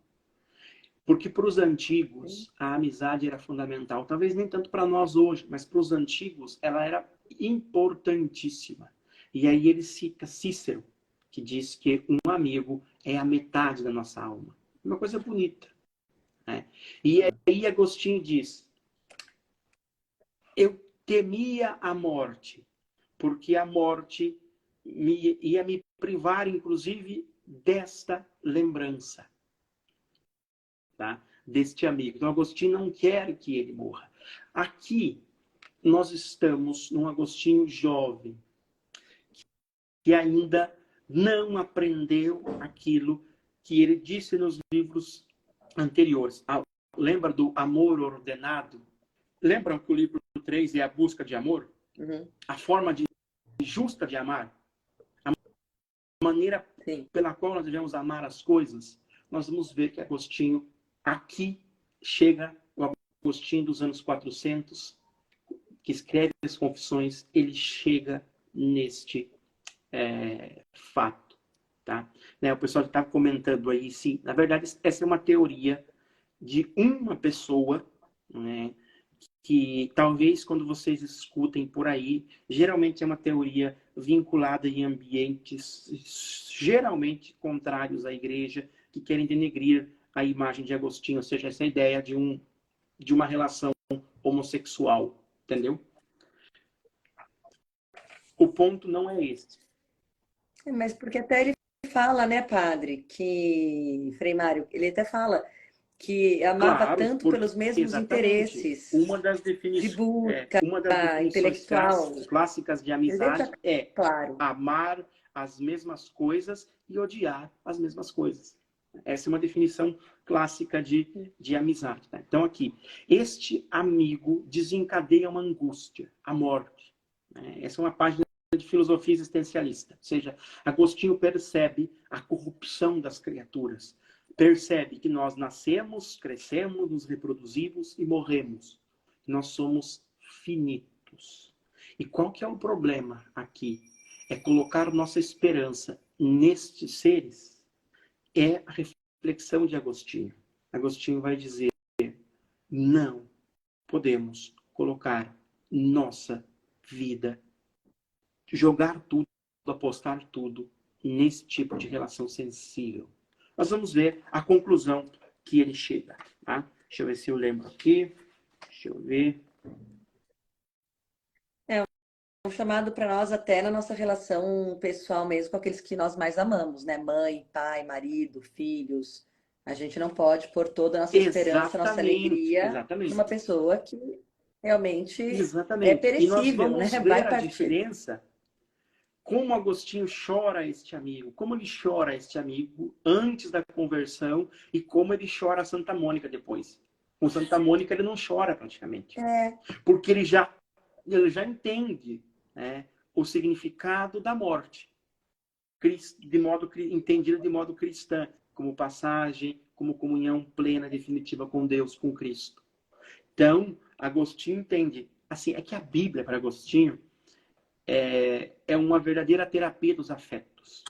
Porque para os antigos, a amizade era fundamental. Talvez nem tanto para nós hoje, mas para os antigos, ela era importantíssima. E aí ele cita Cícero, que diz que um amigo é a metade da nossa alma. Uma coisa bonita. Né? E aí Agostinho diz, eu temia a morte, porque a morte ia me privar, inclusive, desta lembrança. Tá? Deste amigo. Então, Agostinho não quer que ele morra. Aqui, nós estamos num Agostinho jovem, que ainda não aprendeu aquilo que ele disse nos livros anteriores. Lembra do amor ordenado? Lembram que o livro 3 é a busca de amor? Uhum. A forma justa de amar? A maneira pela qual nós devemos amar as coisas? Nós vamos ver que Agostinho aqui chega, o Agostinho dos anos 400, que escreve as Confissões, ele chega neste fato. Tá? Né, o pessoal está comentando aí, sim, na verdade, essa é uma teoria de uma pessoa, né, que talvez quando vocês escutem por aí, geralmente é uma teoria vinculada em ambientes geralmente contrários à igreja, que querem denegrir a imagem de Agostinho, ou seja, essa ideia de uma relação homossexual, entendeu? O ponto não é esse. Mas porque até ele fala, né, padre, que Frei Mário, ele até fala que amava tanto pelos mesmos interesses. Uma das definições, de busca intelectual clássicas de amizade claro, amar as mesmas coisas e odiar as mesmas coisas. Essa é uma definição clássica de amizade. Tá? Então, aqui, este amigo desencadeia uma angústia, a morte. Né? Essa é uma página de filosofia existencialista. Ou seja, Agostinho percebe a corrupção das criaturas. Percebe que nós nascemos, crescemos, nos reproduzimos e morremos. Nós somos finitos. E qual que é o problema aqui? É colocar nossa esperança nestes seres. É a reflexão de Agostinho. Agostinho vai dizer, não podemos colocar nossa vida, jogar tudo, apostar tudo nesse tipo de relação sensível. Nós vamos ver a conclusão que ele chega. Tá? Deixa eu ver se eu lembro aqui. Deixa eu ver. chamado para nós até na nossa relação pessoal mesmo com aqueles que nós mais amamos, né? Mãe, pai, marido, filhos. A gente não pode pôr toda a nossa esperança, a nossa Exatamente, alegria numa exatamente. pessoa que realmente é Exatamente. E nós perecível, né? vamos ver Vai a partir. diferença, como Agostinho chora este amigo, como ele chora este amigo antes da conversão e como ele chora a Santa Mônica depois. Com Santa Mônica ele não chora praticamente, É, porque ele já entende, né, o significado da morte, entendida de modo cristã, como passagem, como comunhão plena, definitiva com Deus, com Cristo. Então, Agostinho entende. Assim, é que a Bíblia, para Agostinho, é uma verdadeira terapia dos afetos.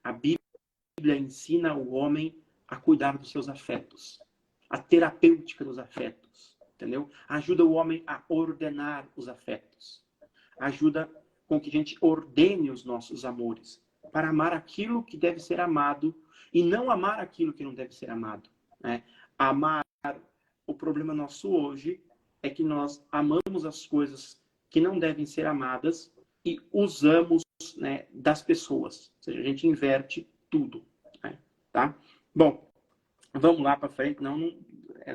A Bíblia ensina o homem a cuidar dos seus afetos. A terapêutica dos afetos. Entendeu? Ajuda o homem a ordenar os afetos. Ajuda com que a gente ordene os nossos amores. Para amar aquilo que deve ser amado e não amar aquilo que não deve ser amado. Né? Amar, o problema nosso hoje é que nós amamos as coisas que não devem ser amadas e usamos, né, das pessoas. Ou seja, a gente inverte tudo. Né? Tá? Bom, vamos lá para frente.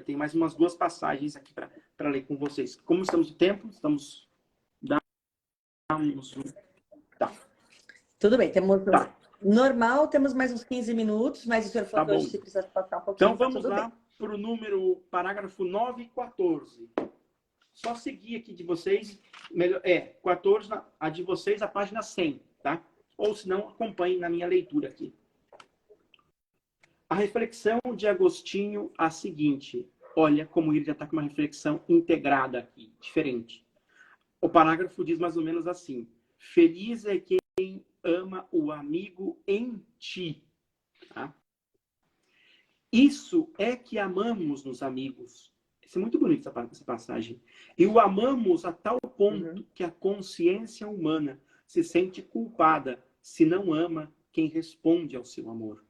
Tem mais umas 2 passagens aqui para ler com vocês. Como estamos no tempo? Estamos... Tá. tudo bem, temos Tá. normal, temos mais uns 15 minutos, mas o senhor falou que Bom. hoje se precisa passar um pouquinho, Então tá vamos tudo lá bem. para o número, parágrafo 9 e 14. Só seguir aqui de vocês, 14, a de vocês, a página 100, tá? Ou se não, acompanhem na minha leitura aqui. A reflexão de Agostinho é a seguinte. Olha como ele já está com uma reflexão integrada aqui, diferente. O parágrafo diz mais ou menos assim. Feliz é quem ama o amigo em ti. Tá? Isso é que amamos nos amigos. Isso é muito bonito, essa passagem. E o amamos a tal ponto que a consciência humana se sente culpada se não ama quem responde ao seu amor.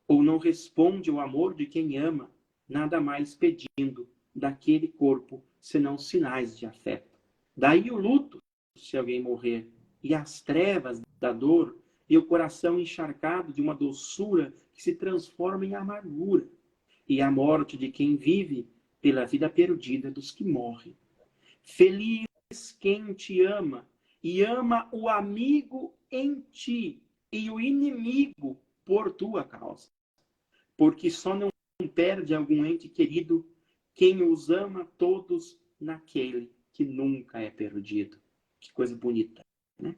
Ou não responde ao amor de quem ama, nada mais pedindo daquele corpo, senão sinais de afeto. Daí o luto, se alguém morrer, e as trevas da dor, e o coração encharcado de uma doçura que se transforma em amargura, e a morte de quem vive pela vida perdida dos que morrem. Feliz quem te ama, e ama o amigo em ti, e o inimigo por tua causa. Porque só não perde algum ente querido quem os ama todos naquele que nunca é perdido. Que coisa bonita, né?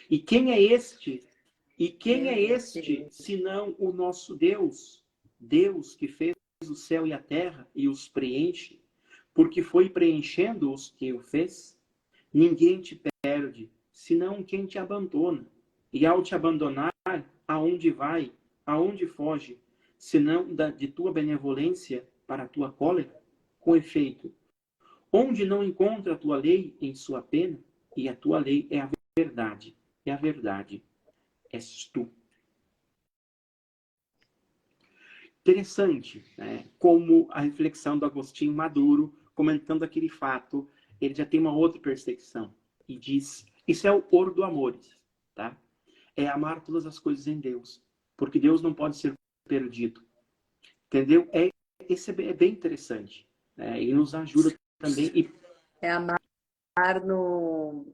E quem é este? E quem é este, senão o nosso Deus? Deus que fez o céu e a terra e os preenche, porque foi preenchendo-os que o fez. Ninguém te perde, senão quem te abandona. E ao te abandonar, aonde vai? Aonde foge? Senão de tua benevolência para a tua cólera? Com efeito, onde não encontra a tua lei em sua pena, e a tua lei é a verdade, e a verdade és tu. Interessante, né? Como a reflexão do Agostinho Maduro, comentando aquele fato, ele já tem uma outra percepção. E diz, isso é o ouro do amor, tá? É amar todas as coisas em Deus. Porque Deus não pode ser perdido. Entendeu? Esse é bem interessante. Né? E nos ajuda também. É amar no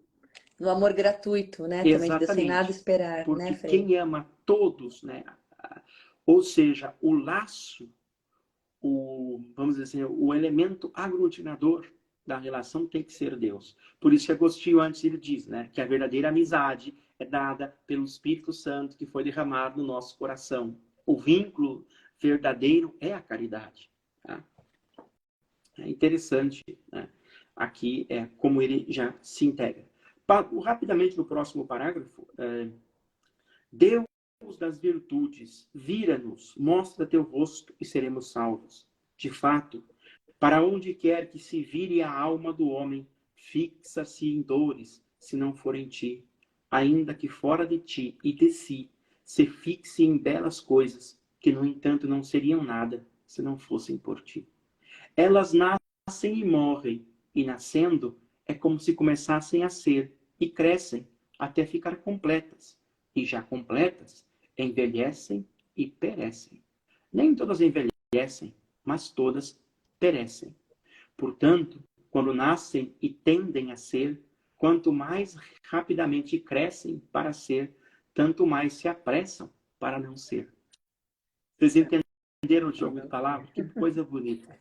amor gratuito, né? Exatamente. Também sem nada esperar, porque né, Frei? Quem ama todos, né? Ou seja, o laço, vamos dizer assim, o elemento aglutinador da relação tem que ser Deus. Por isso que Agostinho antes ele diz, né, que a verdadeira amizade é dada pelo Espírito Santo que foi derramado no nosso coração. O vínculo verdadeiro é a caridade. Tá? É interessante, né? Aqui é como ele já se integra. Rapidamente no próximo parágrafo, Deus das virtudes, vira-nos, mostra teu rosto e seremos salvos. De fato, para onde quer que se vire a alma do homem, fixa-se em dores, se não for em ti. Ainda que fora de ti e de si, se fixe em belas coisas, que no entanto não seriam nada, se não fossem por ti. Elas nascem e morrem, e nascendo, é como se começassem a ser, e crescem até ficar completas. E já completas, envelhecem e perecem. Nem todas envelhecem, mas todas perecem. Portanto, quando nascem e tendem a ser, quanto mais rapidamente crescem para ser, tanto mais se apressam para não ser. Vocês entenderam o jogo de palavras? Que coisa bonita.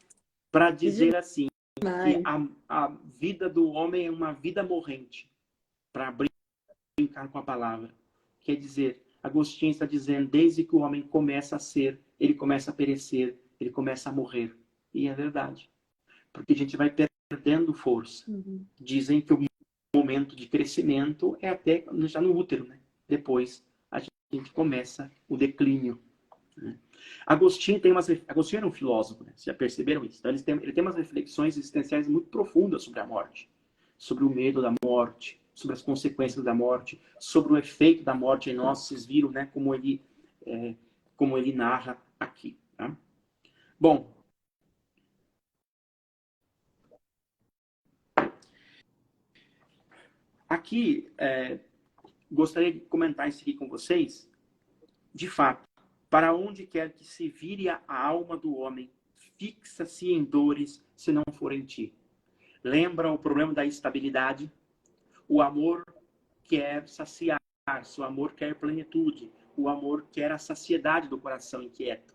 Para dizer assim, que a vida do homem é uma vida morrente. Para brincar com a palavra. Quer dizer, Agostinho está dizendo, desde que o homem começa a ser, ele começa a perecer, ele começa a morrer. E é verdade. Porque a gente vai perdendo força. Dizem que o momento de crescimento é até já no útero, né? Depois a gente começa o declínio. Né? Agostinho era um filósofo, né? Vocês já perceberam isso? Então, ele tem umas reflexões existenciais muito profundas sobre a morte, sobre o medo da morte, sobre as consequências da morte, sobre o efeito da morte em nós. Vocês viram, né? Como ele narra aqui. Tá? Bom, aqui gostaria de comentar isso aqui com vocês. De fato, para onde quer que se vire a alma do homem, fixa-se em dores, se não for em ti. Lembra o problema da estabilidade? O amor quer saciar-se, o amor quer plenitude, o amor quer a saciedade do coração inquieto.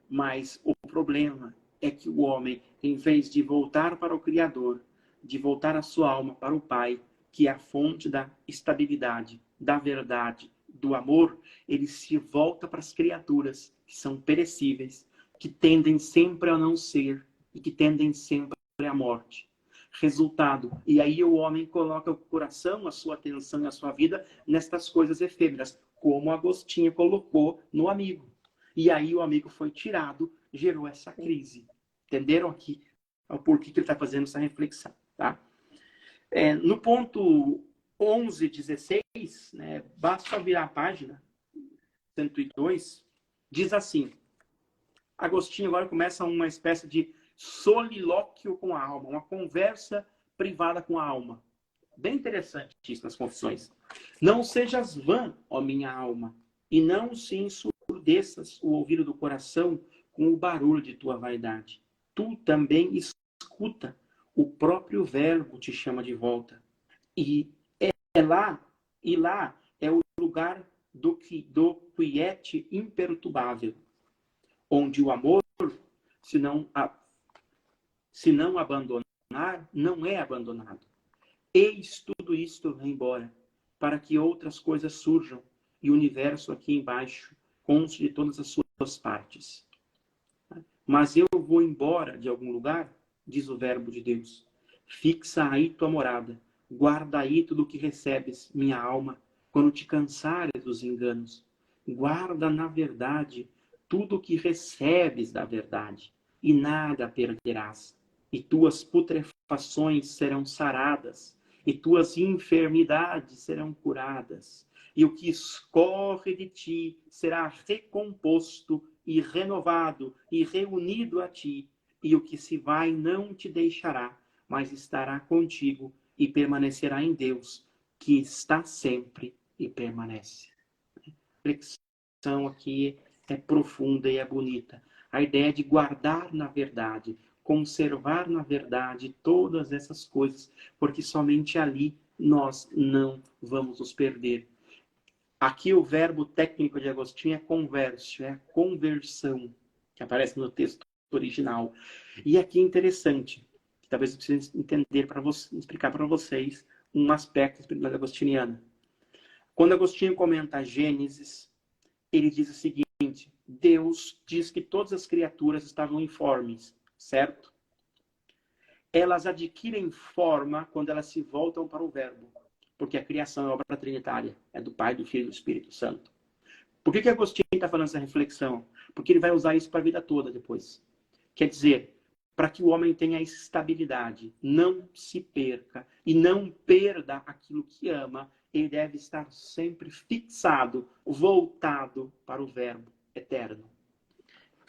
Mas o problema é que o homem, em vez de voltar para o Criador, de voltar a sua alma para o Pai, que é a fonte da estabilidade, da verdade, do amor, ele se volta para as criaturas que são perecíveis, que tendem sempre a não ser e que tendem sempre à morte. Resultado, e aí o homem coloca o coração, a sua atenção e a sua vida nestas coisas efêmeras, como Agostinho colocou no amigo. E aí o amigo foi tirado, gerou essa crise. Entenderam aqui o porquê que ele está fazendo essa reflexão, tá? No ponto 11, 16, né, basta virar a página 102, diz assim, Agostinho agora começa uma espécie de solilóquio com a alma, uma conversa privada com a alma. Bem interessante isso nas confissões. Não sejas vã, ó minha alma, e não se ensurdeças o ouvido do coração com o barulho de tua vaidade. Tu também escuta, o próprio verbo te chama de volta. E lá é o lugar do quiete imperturbável, onde o amor, se não abandonar, não é abandonado. Eis tudo isto vai embora, para que outras coisas surjam, e o universo aqui embaixo conste de todas as suas partes. Mas eu vou embora de algum lugar, diz o verbo de Deus. Fixa aí tua morada, guarda aí tudo o que recebes, minha alma, quando te cansares dos enganos. Guarda na verdade tudo o que recebes da verdade, e nada perderás. E tuas putrefações serão saradas, e tuas enfermidades serão curadas. E o que escorre de ti será recomposto e renovado e reunido a ti. E o que se vai não te deixará, mas estará contigo e permanecerá em Deus, que está sempre e permanece. A reflexão aqui é profunda e é bonita. A ideia de guardar na verdade, conservar na verdade todas essas coisas, porque somente ali nós não vamos nos perder. Aqui o verbo técnico de Agostinho é conversio, é a conversão, que aparece no texto original. E aqui é interessante, que talvez eu precise entender explicar para vocês um aspecto da espiritualidade agostiniana. Quando Agostinho comenta a Gênesis, ele diz o seguinte: Deus diz que todas as criaturas estavam informes, certo? Elas adquirem forma quando elas se voltam para o verbo, porque a criação é obra trinitária, é do Pai, do Filho e do Espírito Santo. Por que Agostinho está falando essa reflexão? Porque ele vai usar isso para a vida toda depois. Quer dizer, para que o homem tenha estabilidade, não se perca e não perda aquilo que ama, ele deve estar sempre fixado, voltado para o verbo eterno.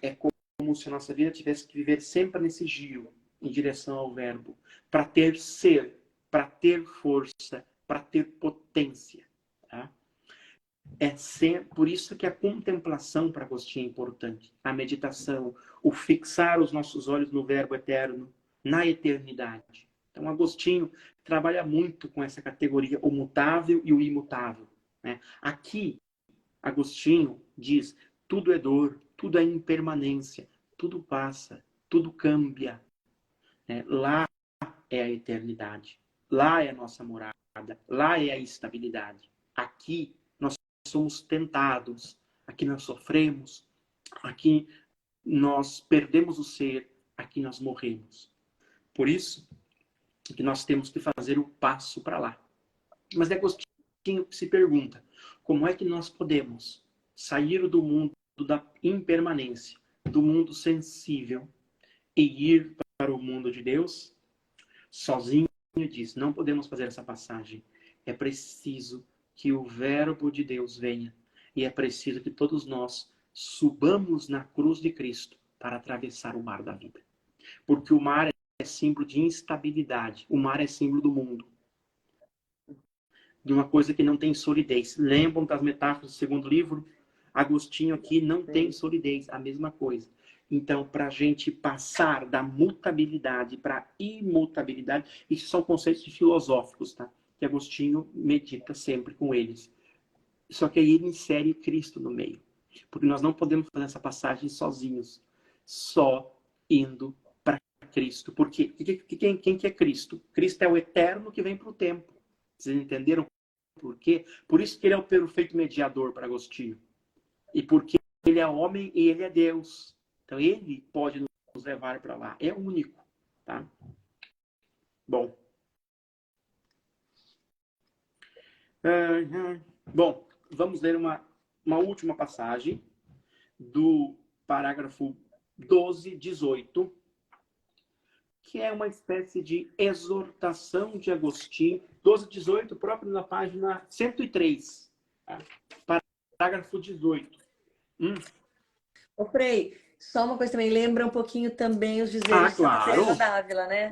É como se a nossa vida tivesse que viver sempre nesse giro, em direção ao verbo, para ter ser, para ter força, para ter potência. Tá? Por isso que a contemplação para Agostinho é importante. A meditação, o fixar os nossos olhos no Verbo eterno, na eternidade. Então, Agostinho trabalha muito com essa categoria, o mutável e o imutável. Né? Aqui, Agostinho diz, tudo é dor, tudo é impermanência, tudo passa, tudo cambia. Né? Lá é a eternidade. Lá é a nossa morada. Lá é a estabilidade. Aqui nós somos tentados. Aqui nós sofremos. Aqui nós perdemos o ser. Aqui nós morremos. Por isso que nós temos que fazer o passo para lá. Mas Agostinho se pergunta, como é que nós podemos sair do mundo da impermanência, do mundo sensível e ir para o mundo de Deus? Sozinho, diz, não podemos fazer essa passagem. É preciso que o Verbo de Deus venha. E é preciso que todos nós subamos na cruz de Cristo para atravessar o mar da vida. Porque o mar é símbolo de instabilidade. O mar é símbolo do mundo. De uma coisa que não tem solidez. Lembram das metáforas do segundo livro? Agostinho aqui não tem solidez. A mesma coisa. Então, para a gente passar da mutabilidade para a imutabilidade, isso são conceitos filosóficos, tá? Que Agostinho medita sempre com eles. Só que aí ele insere Cristo no meio. Porque nós não podemos fazer essa passagem sozinhos. Só indo para Cristo. Por quê? Quem que é Cristo? Cristo é o eterno que vem para o tempo. Vocês entenderam por quê? Por isso que ele é o perfeito mediador para Agostinho. E porque ele é homem e ele é Deus. Então, ele pode nos levar para lá. É único. Tá? Bom. Bom, vamos ler uma última passagem do parágrafo 12, 18, que é uma espécie de exortação de Agostinho. 12, 18, próprio na página 103. Tá? Parágrafo 18. Ô, Frei, só uma coisa também, lembra um pouquinho também os dizeres de Santa Teresa d'Ávila, né?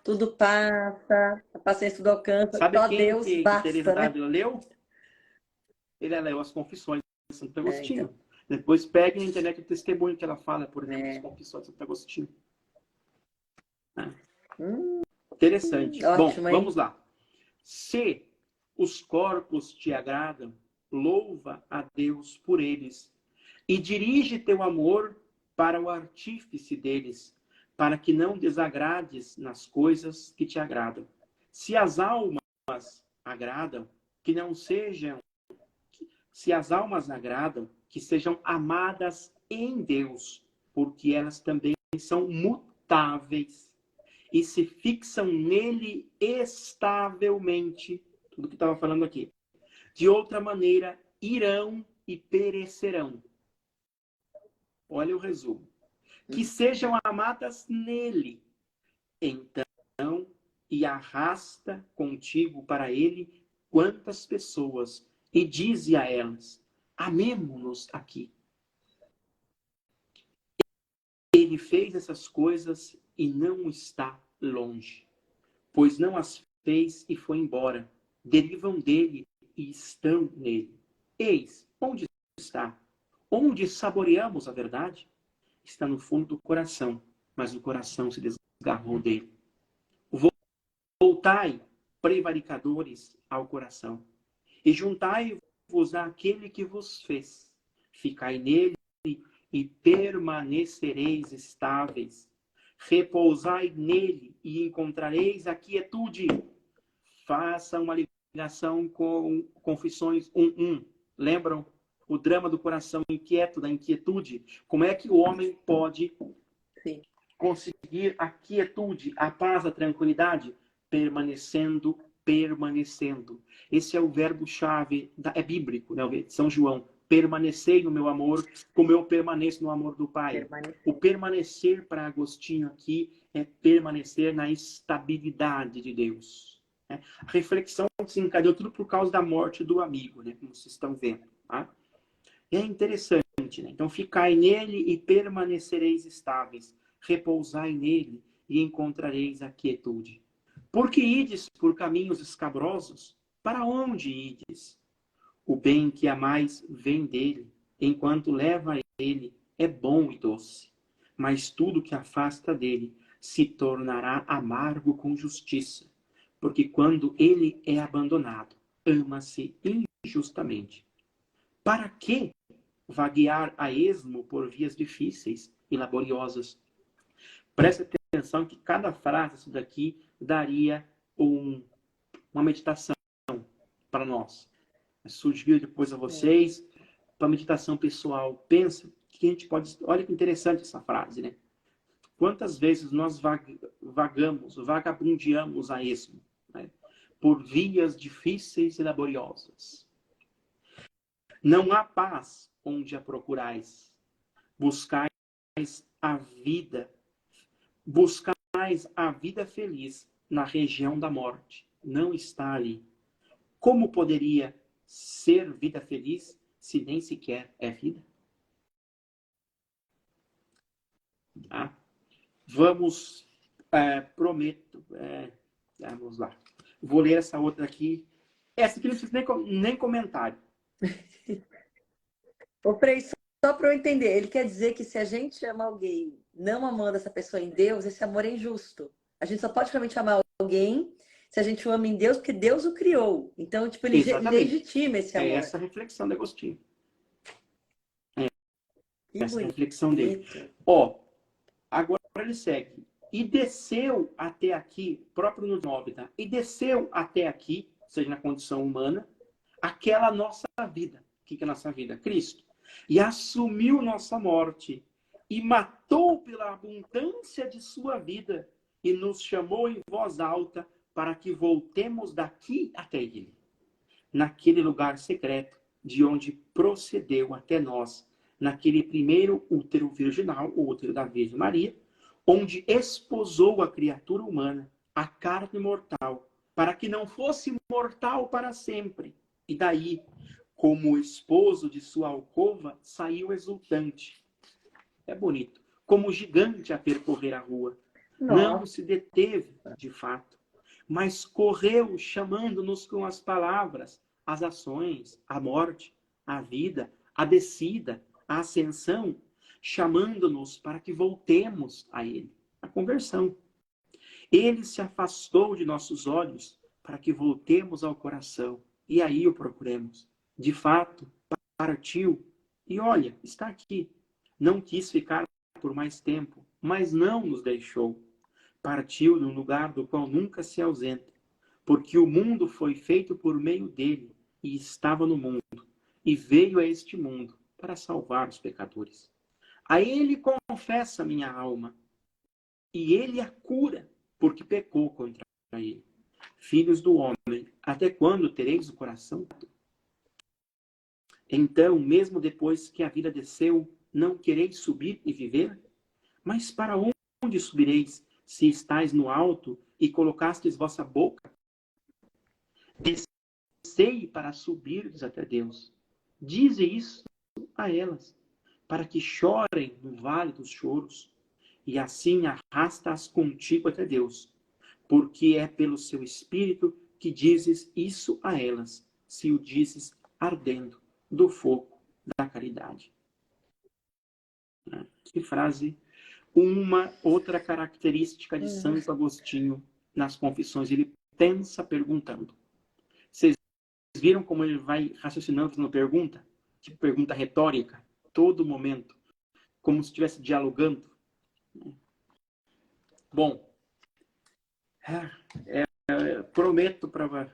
Tudo passa, a paciência tudo alcança, sabe só quem Deus que basta, Teresa né? d'Ávila leu? Ele leu as Confissões de Santo Agostinho. Então. Depois pegue na internet o testemunho que ela fala, por exemplo, das Confissões de Santo Agostinho. Interessante. Ótimo, bom, vamos lá. Se os corpos te agradam, louva a Deus por eles e dirige teu amor para o artífice deles, para que não desagrades nas coisas que te agradam. Se as almas agradam, que não sejam... Se as almas agradam, que sejam amadas em Deus, porque elas também são mutáveis e se fixam nele estavelmente. Tudo que estava falando aqui. De outra maneira, irão e perecerão. Olha o resumo. Que sejam amadas nele. Então, e arrasta contigo para ele quantas pessoas, e dize a elas, amemo-nos aqui. Ele fez essas coisas e não está longe, pois não as fez e foi embora. Derivam dele e estão nele. Eis, onde está? Onde saboreamos a verdade? Está no fundo do coração, mas o coração se desgarrou dele. Voltai, prevaricadores, ao coração, e juntai-vos àquele que vos fez. Ficai nele e permanecereis estáveis. Repousai nele e encontrareis a quietude. Faça uma ligação com Confissões 1:1. Lembram? O drama do coração inquieto, da inquietude. Como é que o homem pode conseguir a quietude, a paz, a tranquilidade? Permanecendo. Esse é o verbo-chave, é bíblico, né? São João. Permanecei no meu amor, como eu permaneço no amor do Pai. O permanecer para Agostinho aqui é permanecer na estabilidade de Deus. Né? A reflexão se encadeou tudo por causa da morte do amigo, né? Como vocês estão vendo. Tá? É interessante, né? Então, ficai nele e permanecereis estáveis. Repousai nele e encontrareis a quietude. Porque ides por caminhos escabrosos, Para onde ides? O bem que amais vem dele, enquanto leva a ele é bom e doce. Mas tudo que afasta dele se tornará amargo com justiça, porque quando ele é abandonado, ama-se injustamente. Para que vaguear a esmo por vias difíceis e laboriosas? Preste atenção que cada frase isso daqui daria uma meditação para nós. Sugiro depois a vocês para meditação pessoal. Pensa que a gente pode... Olha que interessante essa frase, né? Quantas vezes nós vagamos, vagabundeamos a esmo, né? Por vias difíceis e laboriosas. Não há paz onde a procurais. Buscais a vida. Buscais a vida feliz na região da morte. Não está ali. Como poderia ser vida feliz se nem sequer é vida? Tá? Vamos, prometo, vamos lá. Vou ler essa outra aqui. Essa aqui não precisa nem comentário. Ô, Frei, só para eu entender, ele quer dizer que se a gente ama alguém não amando essa pessoa em Deus, esse amor é injusto. A gente só pode realmente amar alguém se a gente o ama em Deus, porque Deus o criou. Então, tipo, ele legitima esse amor. É essa a reflexão de Agostinho. Essa reflexão dele. Ó, agora ele segue. E desceu até aqui, próprio no 9, tá? E desceu até aqui, ou seja, na condição humana, aquela nossa vida. O que é a nossa vida? Cristo. E assumiu nossa morte. E matou pela abundância de sua vida. E nos chamou em voz alta para que voltemos daqui até ele. Naquele lugar secreto, de onde procedeu até nós, naquele primeiro útero virginal, o útero da Virgem Maria, onde esposou a criatura humana, a carne mortal, para que não fosse mortal para sempre. E daí, como o esposo de sua alcova, saiu exultante. É bonito. Como gigante a percorrer a rua. Não se deteve, de fato, mas correu chamando-nos com as palavras, as ações, a morte, a vida, a descida, a ascensão, chamando-nos para que voltemos a ele, a conversão. Ele se afastou de nossos olhos para que voltemos ao coração, e aí o procuremos. De fato, partiu, e olha, está aqui. Não quis ficar por mais tempo, mas não nos deixou. Partiu de um lugar do qual nunca se ausenta, porque o mundo foi feito por meio dele, e estava no mundo, e veio a este mundo para salvar os pecadores. A ele confessa minha alma, e ele a cura, porque pecou contra ele. Filhos do homem, até quando tereis o coração? Então, mesmo depois que a vida desceu, não quereis subir e viver? Mas para onde subireis, se estáis no alto e colocastes vossa boca? Descei para subirdes até Deus. Dize isso a elas, para que chorem no vale dos choros, e assim arrasta-as contigo até Deus, porque é pelo seu Espírito que dizes isso a elas, se o dizes ardendo do fogo da caridade. Que frase! Uma outra característica de Santo Agostinho nas Confissões, ele pensa perguntando. Vocês viram como ele vai raciocinando na pergunta? Tipo pergunta retórica, todo momento, como se estivesse dialogando. Bom, prometo para...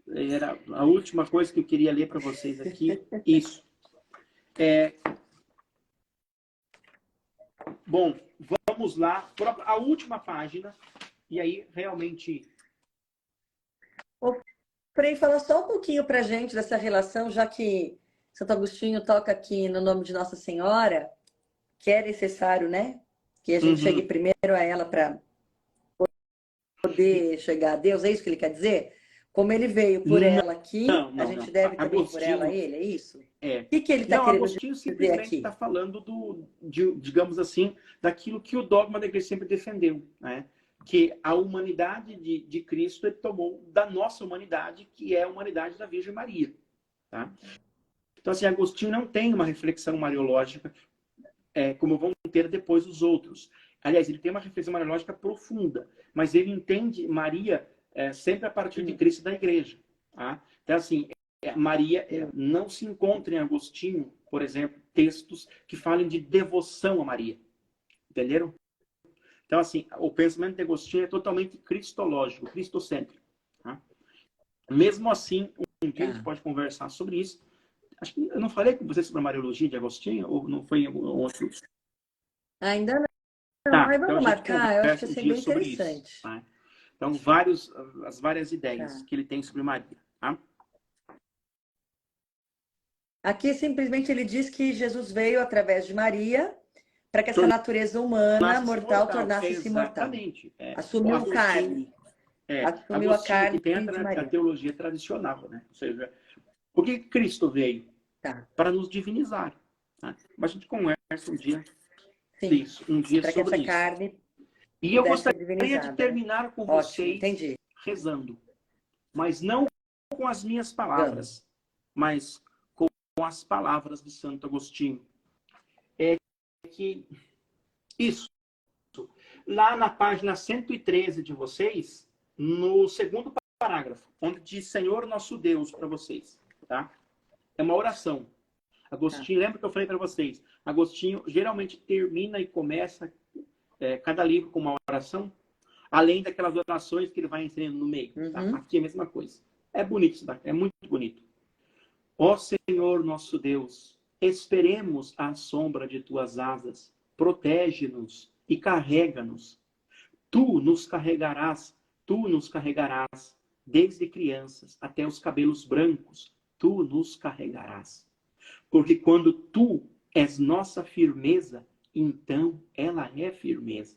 Era a última coisa que eu queria ler para vocês aqui, isso. Bom, vamos lá, a última página, e aí realmente... Ô, Frei, fala só um pouquinho para a gente dessa relação, já que Santo Agostinho toca aqui no nome de Nossa Senhora, que é necessário, né? Que a gente chegue primeiro a ela para poder chegar a Deus, é isso que ele quer dizer? Como ele veio por ela aqui, a gente deve também por ela a ele, é isso? O que ele está querendo Agostinho dizer simplesmente aqui? está falando digamos assim, daquilo que o dogma da igreja sempre defendeu, né? que a humanidade de Cristo ele tomou da nossa humanidade, que é a humanidade da Virgem Maria. Tá? Então, assim, Agostinho não tem uma reflexão mariológica como vão ter depois os outros. Aliás, ele tem uma reflexão mariológica profunda, mas ele entende Maria sempre a partir de Cristo e da Igreja. Tá? Então, assim, Maria não se encontra em Agostinho, por exemplo, textos que falem de devoção a Maria. Entenderam? Então, assim, o pensamento de Agostinho é totalmente cristológico, cristocêntrico. Tá? Mesmo assim, um dia a gente pode conversar sobre isso. Acho que eu não falei com você sobre a Mariologia de Agostinho, ou não foi em algum outro? Ainda não. Tá, Mas então vamos marcar, eu acho que ia ser bem interessante. Isso, tá? Então, as várias ideias que ele tem sobre Maria. Tá? Aqui, simplesmente, ele diz que Jesus veio através de Maria para que essa natureza humana, mortal, tornasse-se mortal. Exatamente. Assumiu carne. Assumiu a carne tem de Maria. a teologia tradicional, né? Ou seja, por que Cristo veio? Para nos divinizar. Tá? Mas a gente conversa um dia disso, um dia para sobre que essa isso. Carne e eu gostaria de terminar com vocês rezando. Mas não com as minhas palavras, mas com as palavras de Santo Agostinho. É que isso, lá na página 113 de vocês, no segundo parágrafo, onde diz Senhor nosso Deus para vocês, tá? É uma oração. Agostinho, lembra que eu falei para vocês? Agostinho geralmente termina e começa cada livro com uma oração, além daquelas orações que ele vai inserindo no meio. Tá? Aqui é a mesma coisa. É bonito isso daqui, é muito bonito. Ó Senhor nosso Deus, esperemos à sombra de tuas asas, protege-nos e carrega-nos. Tu nos carregarás, desde crianças até os cabelos brancos, tu nos carregarás. Porque quando tu és nossa firmeza, então ela é firmeza.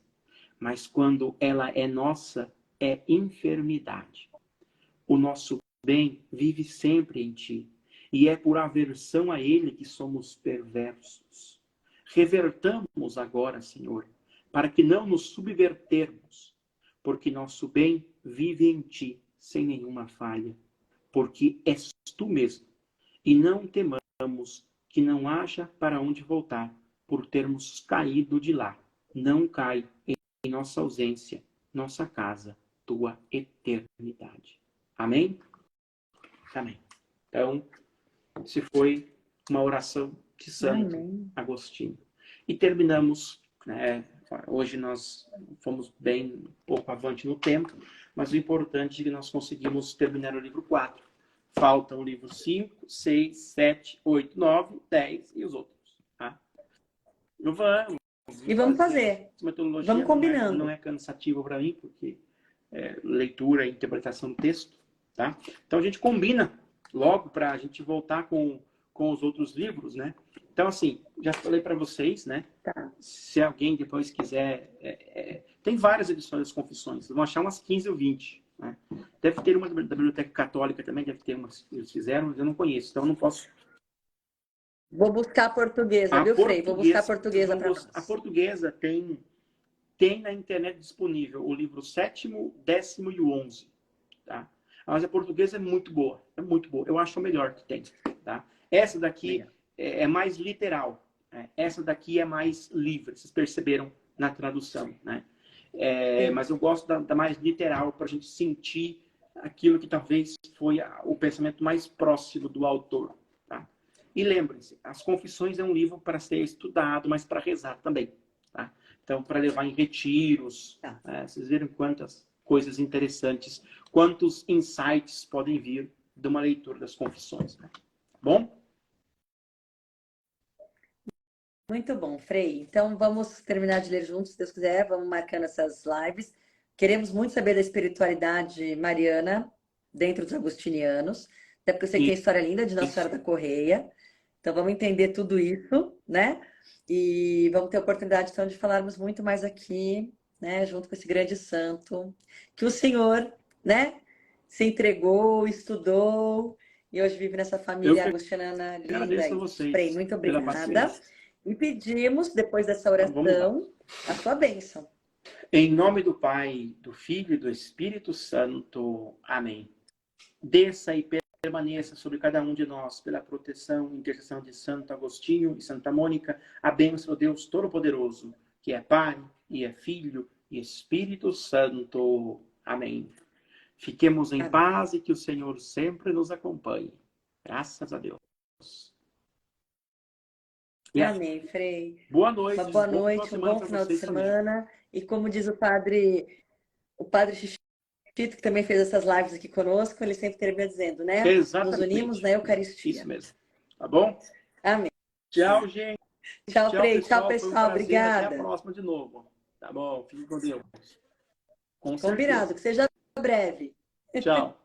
Mas quando ela é nossa, é enfermidade. O nosso bem vive sempre em ti, e é por aversão a ele que somos perversos. Revertamos agora, Senhor, para que não nos subvertermos, porque nosso bem vive em ti, sem nenhuma falha, porque és tu mesmo, e não temamos que não haja para onde voltar, por termos caído de lá. Não cai em nossa ausência, nossa casa, tua eternidade. Amém? Amém. Então, se foi uma oração de Santo Agostinho. E terminamos, hoje nós fomos bem um pouco avante no tempo, mas o importante é que nós conseguimos terminar o livro 4. Faltam o livro 5, 6, 7, 8, 9, 10 e os outros. Tá? Vamos fazer. Vamos combinando. Não é cansativo para mim, porque leitura e interpretação do texto. Tá? Então a gente combina logo para a gente voltar com os outros livros, né? Então, assim, já falei para vocês, né? Tá. Se alguém depois quiser... tem várias edições das Confissões. Vão achar umas 15 ou 20. Né? Deve ter uma da Biblioteca Católica também, deve ter umas que eles fizeram, mas eu não conheço, então eu não posso... Vou buscar a portuguesa, viu, Frei? Vou buscar a portuguesa para nós. A portuguesa tem na internet disponível o livro 7º, 10º e o 11. Tá? Mas a portuguesa é muito boa. Eu acho a melhor que tem. Tá? Essa daqui é mais literal. Né? Essa daqui é mais livre. Vocês perceberam na tradução. Né? Mas eu gosto da mais literal para a gente sentir aquilo que talvez foi o pensamento mais próximo do autor. Tá? E lembrem-se, As Confissões é um livro para ser estudado, mas para rezar também. Tá? Então, para levar em retiros. Vocês viram quantas coisas interessantes, quantos insights podem vir de uma leitura das Confissões. Né? Bom? Muito bom, Frei. Então, vamos terminar de ler juntos, se Deus quiser. Vamos marcando essas lives. Queremos muito saber da espiritualidade mariana dentro dos agostinianos. Até porque eu sei que a história é linda de Nossa Senhora da Correia. Então, vamos entender tudo isso, né? E vamos ter a oportunidade, então, de falarmos muito mais aqui, né? Junto com esse grande santo. Que o Senhor, né? Se entregou, estudou e hoje vive nessa família agostiniana linda. Agradeço a vocês. Frei, muito obrigada. E pedimos, depois dessa oração, a sua bênção. Em nome do Pai, do Filho e do Espírito Santo. Amém. Desça e permaneça sobre cada um de nós, pela proteção e intercessão de Santo Agostinho e Santa Mônica, a bênção do Deus Todo-Poderoso, que é Pai, e é Filho, e Espírito Santo. Amém. Fiquemos em paz e que o Senhor sempre nos acompanhe. Graças a Deus. Amém, Frei. Boa noite. Uma boa noite, um bom final de semana. E como diz o padre Xixito, que também fez essas lives aqui conosco, ele sempre termina dizendo, né? Exatamente. Nos unimos na Eucaristia. Isso mesmo. Tá bom? Amém. Tchau, gente. Tchau, Frei. Tchau, pessoal. Obrigada. Até a próxima de novo. Tá bom? Fique com Deus. Combinado, que seja breve. Tchau.